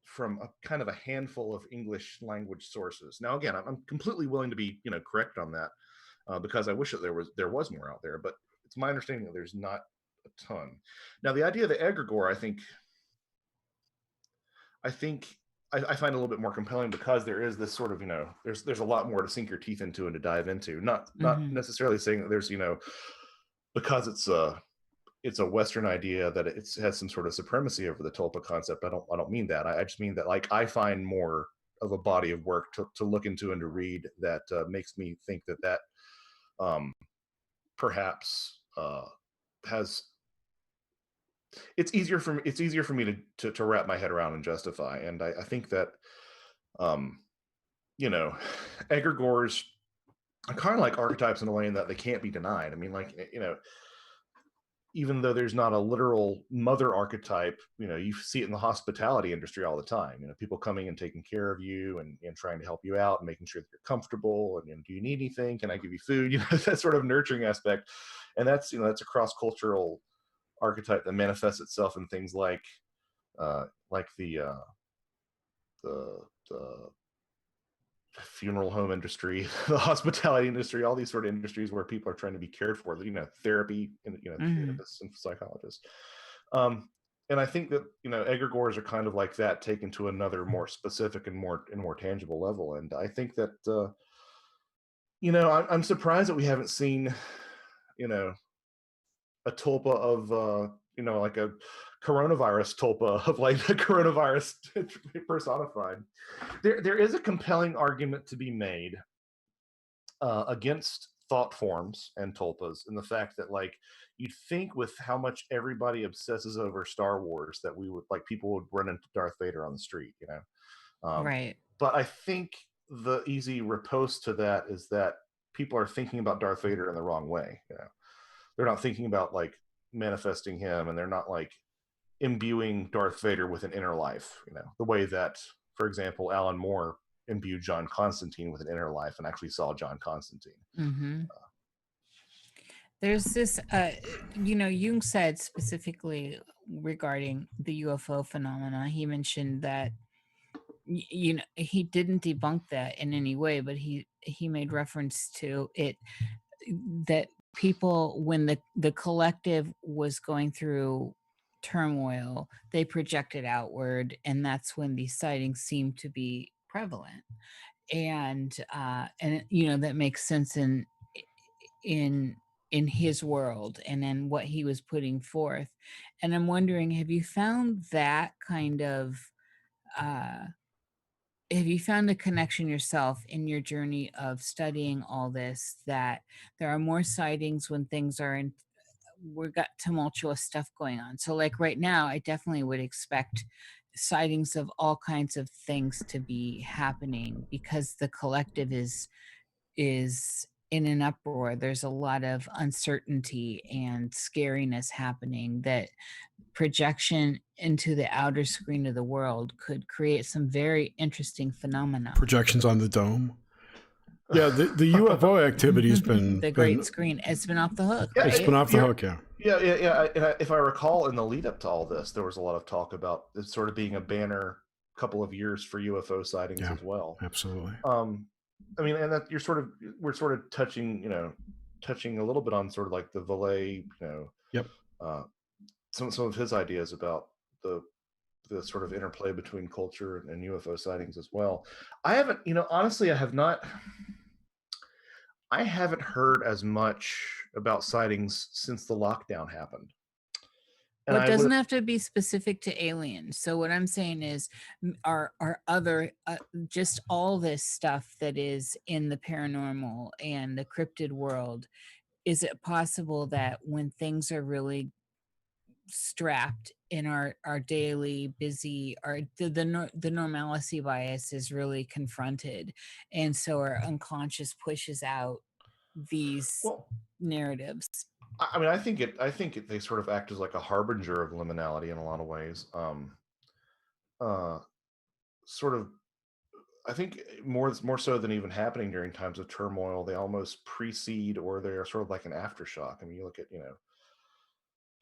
from a kind of a handful of English language sources. Now, again, I'm completely willing to be correct on that because I wish that there was more out there, but it's my understanding that there's not a ton. Now, the idea of the egregore, I think I find a little bit more compelling because there is this sort of there's a lot more to sink your teeth into and to dive into. Not necessarily saying that there's because it's a Western idea that it has some sort of supremacy over the tulpa concept. I don't mean that. I just mean that like I find more of a body of work to look into and to read that makes me think that perhaps has it's easier for me to wrap my head around and justify. And I think that egregores are kind of like archetypes in a way in that they can't be denied. I mean, like even though there's not a literal mother archetype, you see it in the hospitality industry all the time. People coming and taking care of you and trying to help you out and making sure that you're comfortable. And do you need anything? Can I give you food? That sort of nurturing aspect. And that's a cross-cultural archetype that manifests itself in things like the funeral home industry, the hospitality industry, all these sort of industries where people are trying to be cared for, therapy and therapists and psychologists. And I think that egregores are kind of like that, taken to another more specific and more tangible level. And I think that I'm surprised that we haven't seen a tulpa of like a coronavirus tulpa of like the coronavirus personified. There is a compelling argument to be made against thought forms and tulpas, and the fact that like you'd think with how much everybody obsesses over Star Wars that people would run into Darth Vader on the street, Right. But I think the easy riposte to that is that people are thinking about Darth Vader in the wrong way. They're not thinking about like manifesting him, and they're not like imbuing Darth Vader with an inner life, the way that, for example, Alan Moore imbued John Constantine with an inner life and actually saw John Constantine. There's this, Jung said specifically regarding the UFO phenomena, he mentioned that, he didn't debunk that in any way, but he made reference to it, that people, when the collective was going through turmoil, they projected outward, and that's when these sightings seemed to be prevalent. And that makes sense in his world and in what he was putting forth. And I'm wondering, have you found that kind of have you found a connection yourself in your journey of studying all this, that there are more sightings when things are we've got tumultuous stuff going on? So like right now, I definitely would expect sightings of all kinds of things to be happening because the collective is in an uproar. There's a lot of uncertainty and scariness happening that projection into the outer screen of the world could create some very interesting phenomena. Projections on the dome. Yeah, the UFO activity has been the great screen. It's been off the hook. Yeah, right? It's been off the hook. Yeah. Yeah. And if I recall, in the lead up to all this, there was a lot of talk about it sort of being a banner couple of years for UFO sightings Yeah, as well. Absolutely. I mean, and that we're sort of touching a little bit on sort of like the Valet, Yep. some of his ideas about the sort of interplay between culture and UFO sightings as well. I haven't, honestly, I haven't heard as much about sightings since the lockdown happened. And Well, it doesn't have to be specific to aliens. So what I'm saying is our other just all this stuff that is in the paranormal and the cryptid world, is it possible that when things are really strapped in our daily busy, the normalcy bias is really confronted, and so our unconscious pushes out these narratives? I mean, I think they sort of act as like a harbinger of liminality in a lot of ways. Sort of, I think more so than even happening during times of turmoil, they almost precede, or they're sort of like an aftershock. I mean, you look at,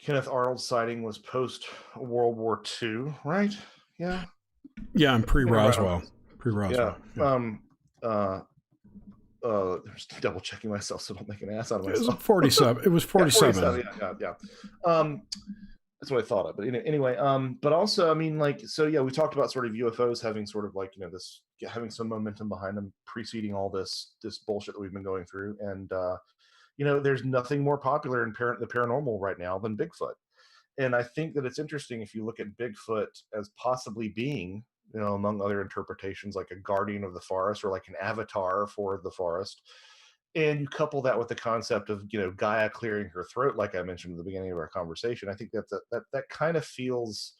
Kenneth Arnold's sighting was post World War II, right? Yeah. Yeah, and pre-Roswell. Right. Pre-Roswell. Yeah. Just double checking myself so I don't make an ass out of myself. It was 47. It was 47. Yeah. That's what I thought of. But anyway, but also, I mean, like, so yeah, we talked about sort of UFOs having sort of like, this having some momentum behind them, preceding all this bullshit that we've been going through. And there's nothing more popular in the paranormal right now than Bigfoot. And I think that it's interesting if you look at Bigfoot as possibly being, among other interpretations, like a guardian of the forest or like an avatar for the forest. And you couple that with the concept of, Gaia clearing her throat, like I mentioned at the beginning of our conversation. I think that kind of feels,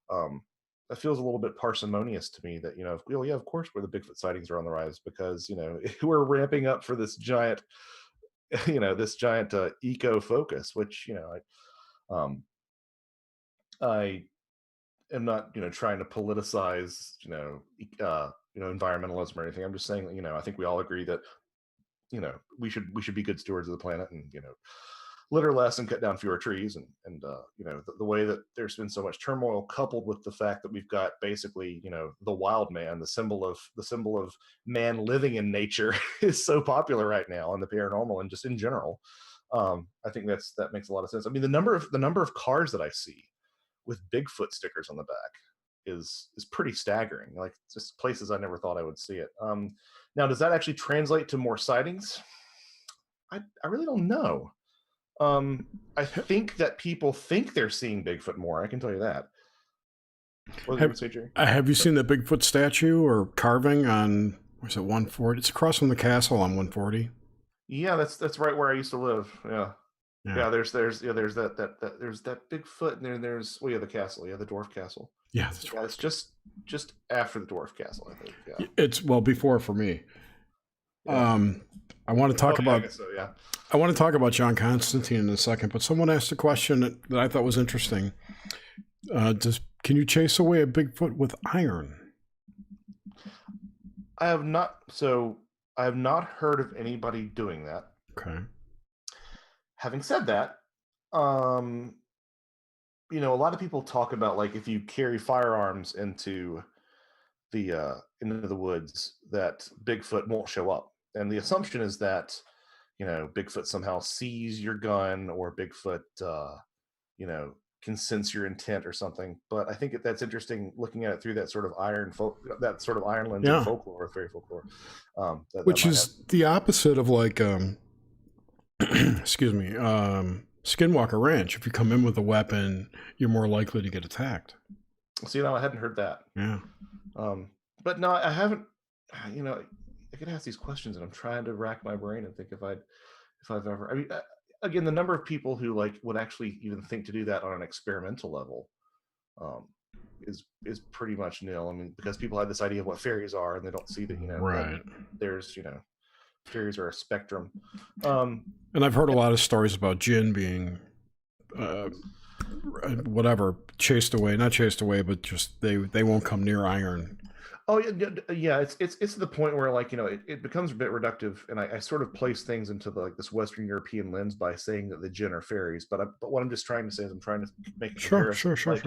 that feels a little bit parsimonious to me. That, of course, where the Bigfoot sightings are on the rise, because we're ramping up for this giant, eco focus, which I am not trying to politicize environmentalism or anything. I'm just saying that I think we all agree that we should be good stewards of the planet, and litter less and cut down fewer trees, and the way that there's been so much turmoil, coupled with the fact that we've got basically the wild man, the symbol of man living in nature is so popular right now in the paranormal and just in general. I think that makes a lot of sense. I mean, the number of cars that I see with Bigfoot stickers on the back is pretty staggering. Like, just places I never thought I would see it. Now, does that actually translate to more sightings? I really don't know. I think that people think they're seeing Bigfoot more. I can tell you that. What did you say, Jerry? Have you seen the Bigfoot statue or carving on, where's it, 140? It's across from the castle on 140. Yeah, that's right where I used to live. Yeah. There's that Bigfoot, and there's the castle. Yeah, the dwarf castle. Yeah, that's right. It's just after the dwarf castle, I think. Yeah. It's before for me. Yeah. I want to talk about. I want to talk about John Constantine in a second, but someone asked a question that I thought was interesting. Can you chase away a Bigfoot with iron? I have not. So I have not heard of anybody doing that. Okay. Having said that, a lot of people talk about, like, if you carry firearms into the woods, that Bigfoot won't show up. And the assumption is that, Bigfoot somehow sees your gun, or Bigfoot, can sense your intent or something. But I think that's interesting, looking at it through that sort of iron lens of folklore, fairy folklore. Which is the opposite of, like, excuse me, Skinwalker Ranch. If you come in with a weapon, you're more likely to get attacked. See, I hadn't heard that. Yeah. But no, I haven't. I could ask these questions, and I'm trying to rack my brain and think if I've ever. I mean, again, the number of people who would actually even think to do that on an experimental level is pretty much nil. I mean, because people have this idea of what fairies are, and they don't see that Right. there's fairies are a spectrum. And I've heard a lot of stories about jinn being whatever, not chased away, but just they won't come near iron. Oh yeah. It's to the point where it becomes a bit reductive, and I sort of place things into this Western European lens by saying that the jinn are fairies. But what I'm just trying to say is I'm trying to make a comparison. Sure.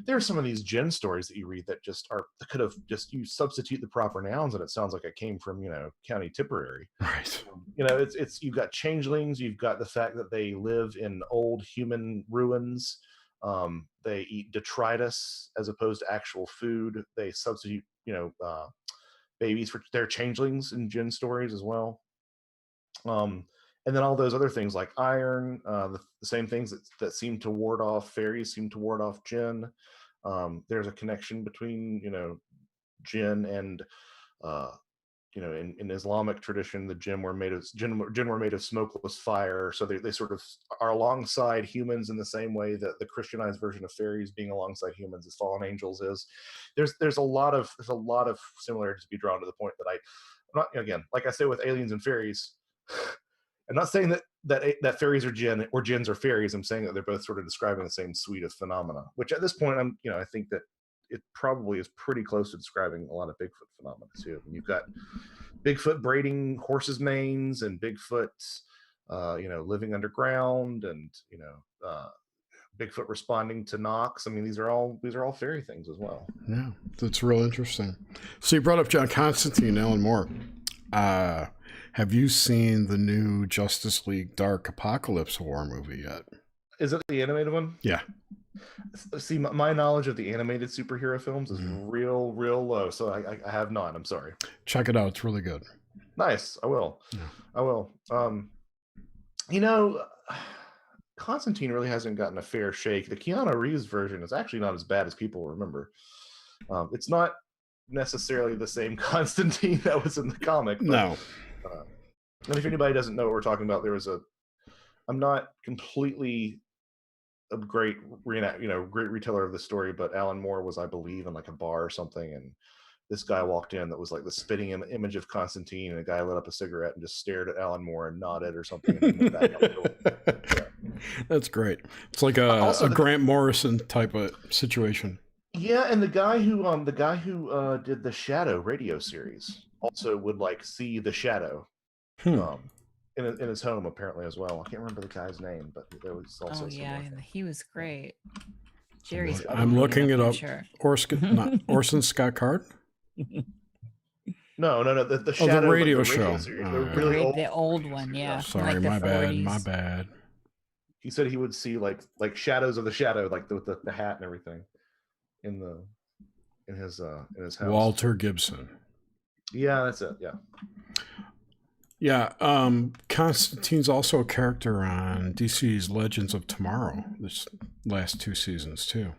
There are some of these jinn stories that you read that just could have just you substitute the proper nouns and it sounds like it came from County Tipperary. Right. It's you've got changelings, you've got the fact that they live in old human ruins. They eat detritus as opposed to actual food. They substitute babies for their changelings in jinn stories as well. And then all those other things like iron, the same things that seem to ward off fairies seem to ward off jinn. There's a connection between jinn and in Islamic tradition, the jinn were made of smokeless fire, so they sort of are alongside humans in the same way that the Christianized version of fairies being alongside humans as fallen angels is. There's a lot of similarities to be drawn to the point that I'm not, again, like I say with aliens and fairies, I'm not saying that fairies are jinn or jinns are fairies. I'm saying that they're both sort of describing the same suite of phenomena, which at this point I think that it probably is pretty close to describing a lot of Bigfoot phenomena too. I mean, you've got Bigfoot braiding horses' manes and Bigfoot, living underground, and Bigfoot responding to knocks. I mean, these are all fairy things as well. Yeah, that's real interesting. So you brought up John Constantine, Alan Moore. Have you seen the new Justice League Dark Apocalypse horror movie yet? Is it the animated one? Yeah. See, my knowledge of the animated superhero films is real low, so I have not. I'm sorry. Check it out; it's really good. Nice. I will. Yeah. I will. Constantine really hasn't gotten a fair shake. The Keanu Reeves version is actually not as bad as people remember. It's not necessarily the same Constantine that was in the comic. But, no. And if anybody doesn't know what we're talking about, I'm not completely a great reteller of the story, but Alan Moore was, I believe, in like a bar or something, and this guy walked in that was like the spitting image of Constantine, and a guy lit up a cigarette and just stared at Alan Moore and nodded or something. And went back out. That's great. It's like a Grant Morrison type of situation. Yeah, and the guy who did the Shadow radio series also would see the Shadow. In his home apparently as well. I can't remember the guy's name, but there was also. Oh yeah, and he was great. Jerry's. I'm looking it up. Sure. Orson Scott Card. No. The Shadow. The radio show. The old one, yeah. Sorry, my bad. He said he would see like shadows of the Shadow, like with the hat and everything, in his house. Walter Gibson. Yeah, that's it. Yeah. Yeah, Constantine's also a character on DC's Legends of Tomorrow, this last 2 seasons too.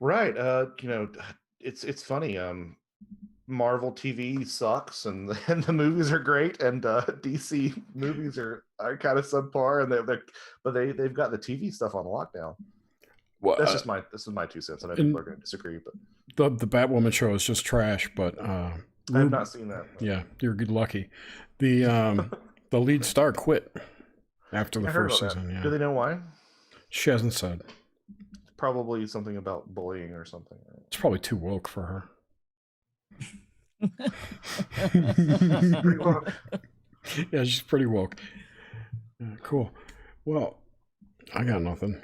Right. It's funny. Marvel TV sucks, and the movies are great, and DC movies are kind of subpar, and they've got the TV stuff on lockdown. Well, this is my 2 cents. I know people are going to disagree, but the Batwoman show is just trash. But I have not seen that. Yeah, you're good lucky. The lead star quit after the first season. Yeah. Do they know why? She hasn't said. Probably something about bullying or something. It's probably too woke for her. Pretty woke. Yeah, she's pretty woke. Cool. Well, I got nothing.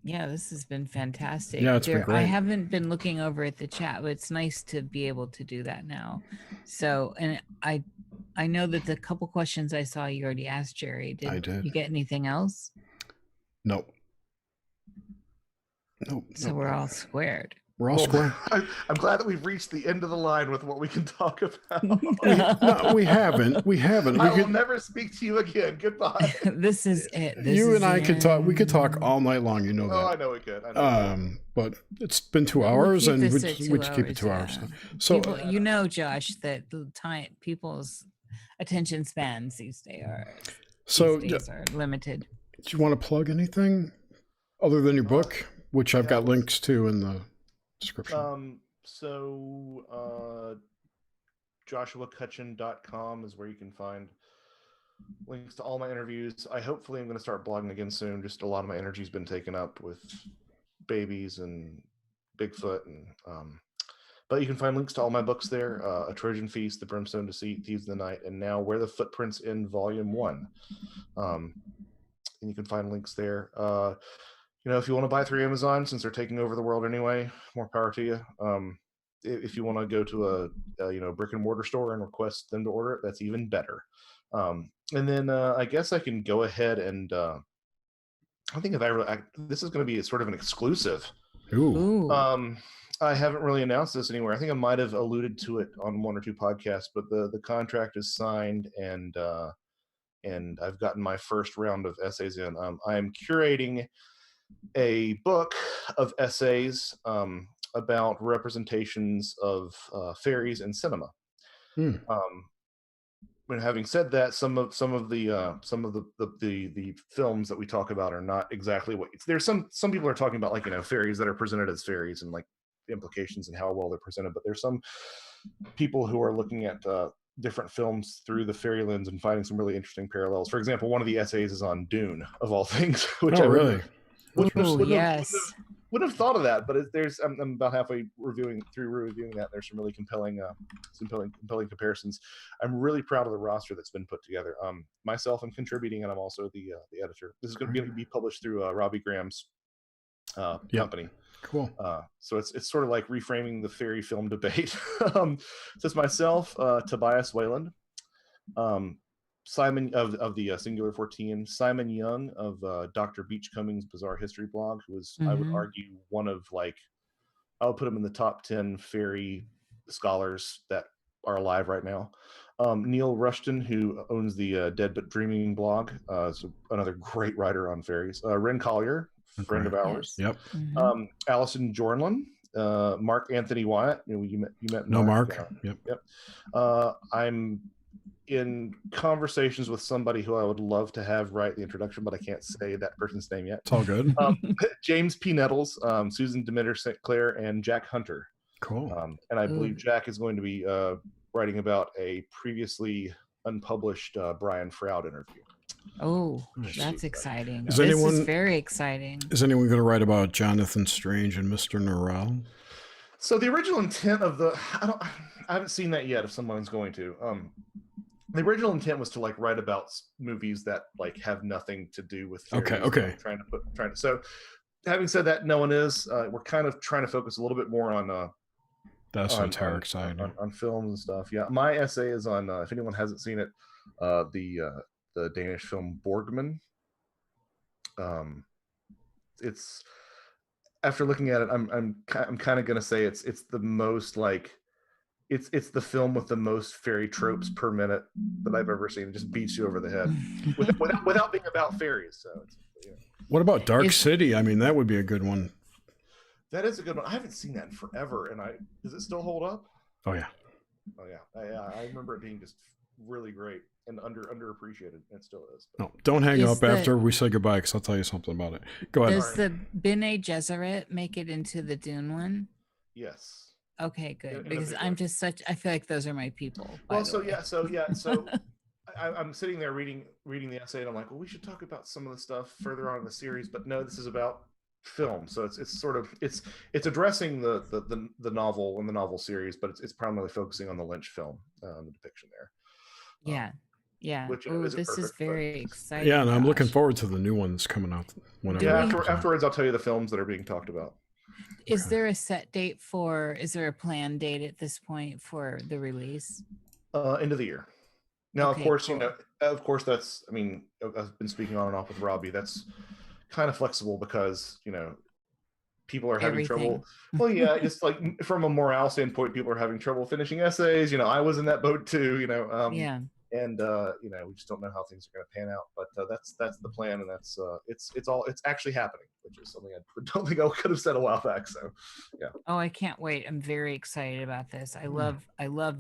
Yeah, this has been fantastic. Yeah, it's been great. I haven't been looking over at the chat, but it's nice to be able to do that now. So, and I know that the couple questions I saw you already asked Jerry. I did. You get anything else? Nope. So we're all squared. We're all square. I'm glad that we've reached the end of the line with what we can talk about. No, we haven't. I will never speak to you again. Goodbye. This is it. You and I could talk. We could talk all night long. You know that. Oh, I know we could. But it's been 2 hours, and we keep it 2 hours. So people, Josh, that the time people's attention spans these days are limited. Do you want to plug anything other than your book? which I've got links to in the description. JoshuaCutchin.com is where you can find links to all my interviews. Hopefully I'm going to start blogging again soon. Just a lot of my energy's been taken up with babies and Bigfoot, and but you can find links to all my books there: A Trojan Feast, The Brimstone Deceit, Thieves of the Night, and now Where the Footprints End, Volume 1. And you can find links there. If you want to buy through Amazon, since they're taking over the world anyway, more power to you. If you want to go to a brick and mortar store and request them to order it, that's even better. And then I guess I can go ahead and I think this is going to be sort of an exclusive. Ooh. I haven't really announced this anywhere. I think I might have alluded to it on 1 or 2 podcasts, but the contract is signed, and I've gotten my first round of essays in. I am curating a book of essays about representations of fairies in cinema. And having said that, some of the films that we talk about are not exactly what there's some people are talking about, like fairies that are presented as fairies and like the implications and how well they're presented, but there's some people who are looking at different films through the fairy lens and finding some really interesting parallels. For example, one of the essays is on Dune, of all things. Which really? Would have thought of that, but I'm about halfway reviewing that. There's some really compelling comparisons. I'm really proud of the roster that's been put together. Myself, I'm contributing, and I'm also the editor. This is going to be published through Robbie Graham's company. Cool. So it's sort of like reframing the fairy film debate. So it's myself, Tobias Wayland, Simon of the Singular 14, Simon Young of Dr. Beachcombing's Bizarre History blog, who is, I would argue, one of I'll put him in the top 10 fairy scholars that are alive right now. Neil Rushton, who owns the Dead But Dreaming blog, is another great writer on fairies. Ren Collier, friend of ours. Yep. Allison Jornlin, Mark Anthony Wyatt. You met Mark. Yep. I'm in conversations with somebody who I would love to have write the introduction, but I can't say that person's name yet. It's all good. James P. Nettles, Susan Demeter St. Clair, and Jack Hunter. Cool. And I believe Jack is going to be writing about a previously unpublished Brian Froud interview. Oh, that's exciting. Is this is very exciting. Is anyone going to write about Jonathan Strange and Mr. Norrell? So the original intent of I haven't seen that yet. If someone's going to, the original intent was to write about movies that have nothing to do with fairies. Okay. So, having said that, no one is. We're kind of trying to focus a little bit more on that's esoteric side on films and stuff. Yeah, my essay is on if anyone hasn't seen it, the Danish film Borgman. It's, after looking at it, I'm kind of gonna say it's the most it's the film with the most fairy tropes per minute that I've ever seen. It just beats you over the head without being about fairies. So it's, What about Dark City? I mean, that would be a good one. That is a good one. I haven't seen that in forever, and does it still hold up? Oh yeah. I remember it being just really great and underappreciated, and it still is. No, don't hang up after we say goodbye, because I'll tell you something about it. Go ahead. Does the Bene Gesserit make it into the Dune one? Yes. Okay, good. Because I'm just I feel like those are my people. So I'm sitting there reading the essay, and I'm like, well, we should talk about some of the stuff further on in the series, but no, this is about film. So it's sort of it's addressing the novel and the novel series, but it's primarily focusing on the Lynch film, the depiction there. Yeah. Which, this is very exciting. Yeah, and I'm looking forward to the new ones coming out. Afterwards, I'll tell you the films that are being talked about. Is there a set date is there a planned date at this point for the release? End of the year. Now, of course, that's, I've been speaking on and off with Robbie. That's kind of flexible because, people are having trouble. Well, yeah, just from a morale standpoint, people are having trouble finishing essays. I was in that boat too, and we just don't know how things are going to pan out, but that's the plan, and that's it's actually happening, which is something I don't think I could have said a while back. So yeah. Oh, I can't wait. I'm very excited about this. I love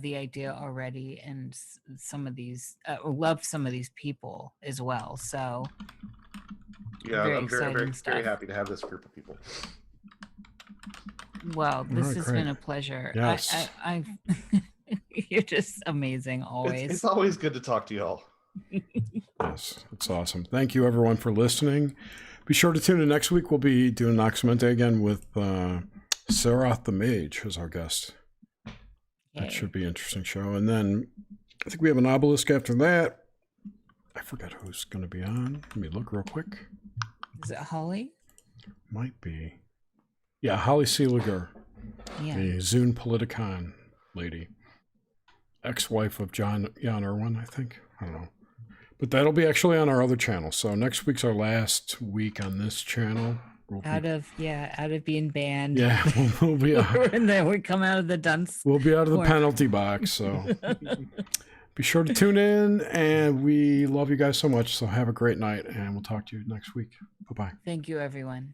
the idea already, and some of these love some of these people as well. So yeah, I'm very happy to have this group of people. Well, this right, has great. been a pleasure. Yes. I you're just amazing always. It's always good to talk to y'all. Yes, it's awesome. Thank you, everyone, for listening. Be sure to tune in next week. We'll be doing Noxamente again with Sarah the Mage as our guest. That should be an interesting show. And then I think we have an Obelisk after that. I forget who's going to be on. Let me look real quick. Is it Holly? Might be. Yeah, Holly Seeliger, Yeah. the Zune Politicon lady. Ex-wife of Jan Irwin, I think. I don't know. But that'll be actually on our other channel. So next week's our last week on this channel. Out of being banned. Yeah, we'll be and then we come out of the dunce. We'll be out of the penalty box. So be sure to tune in, and we love you guys so much. So have a great night, and we'll talk to you next week. Bye-bye. Thank you, everyone.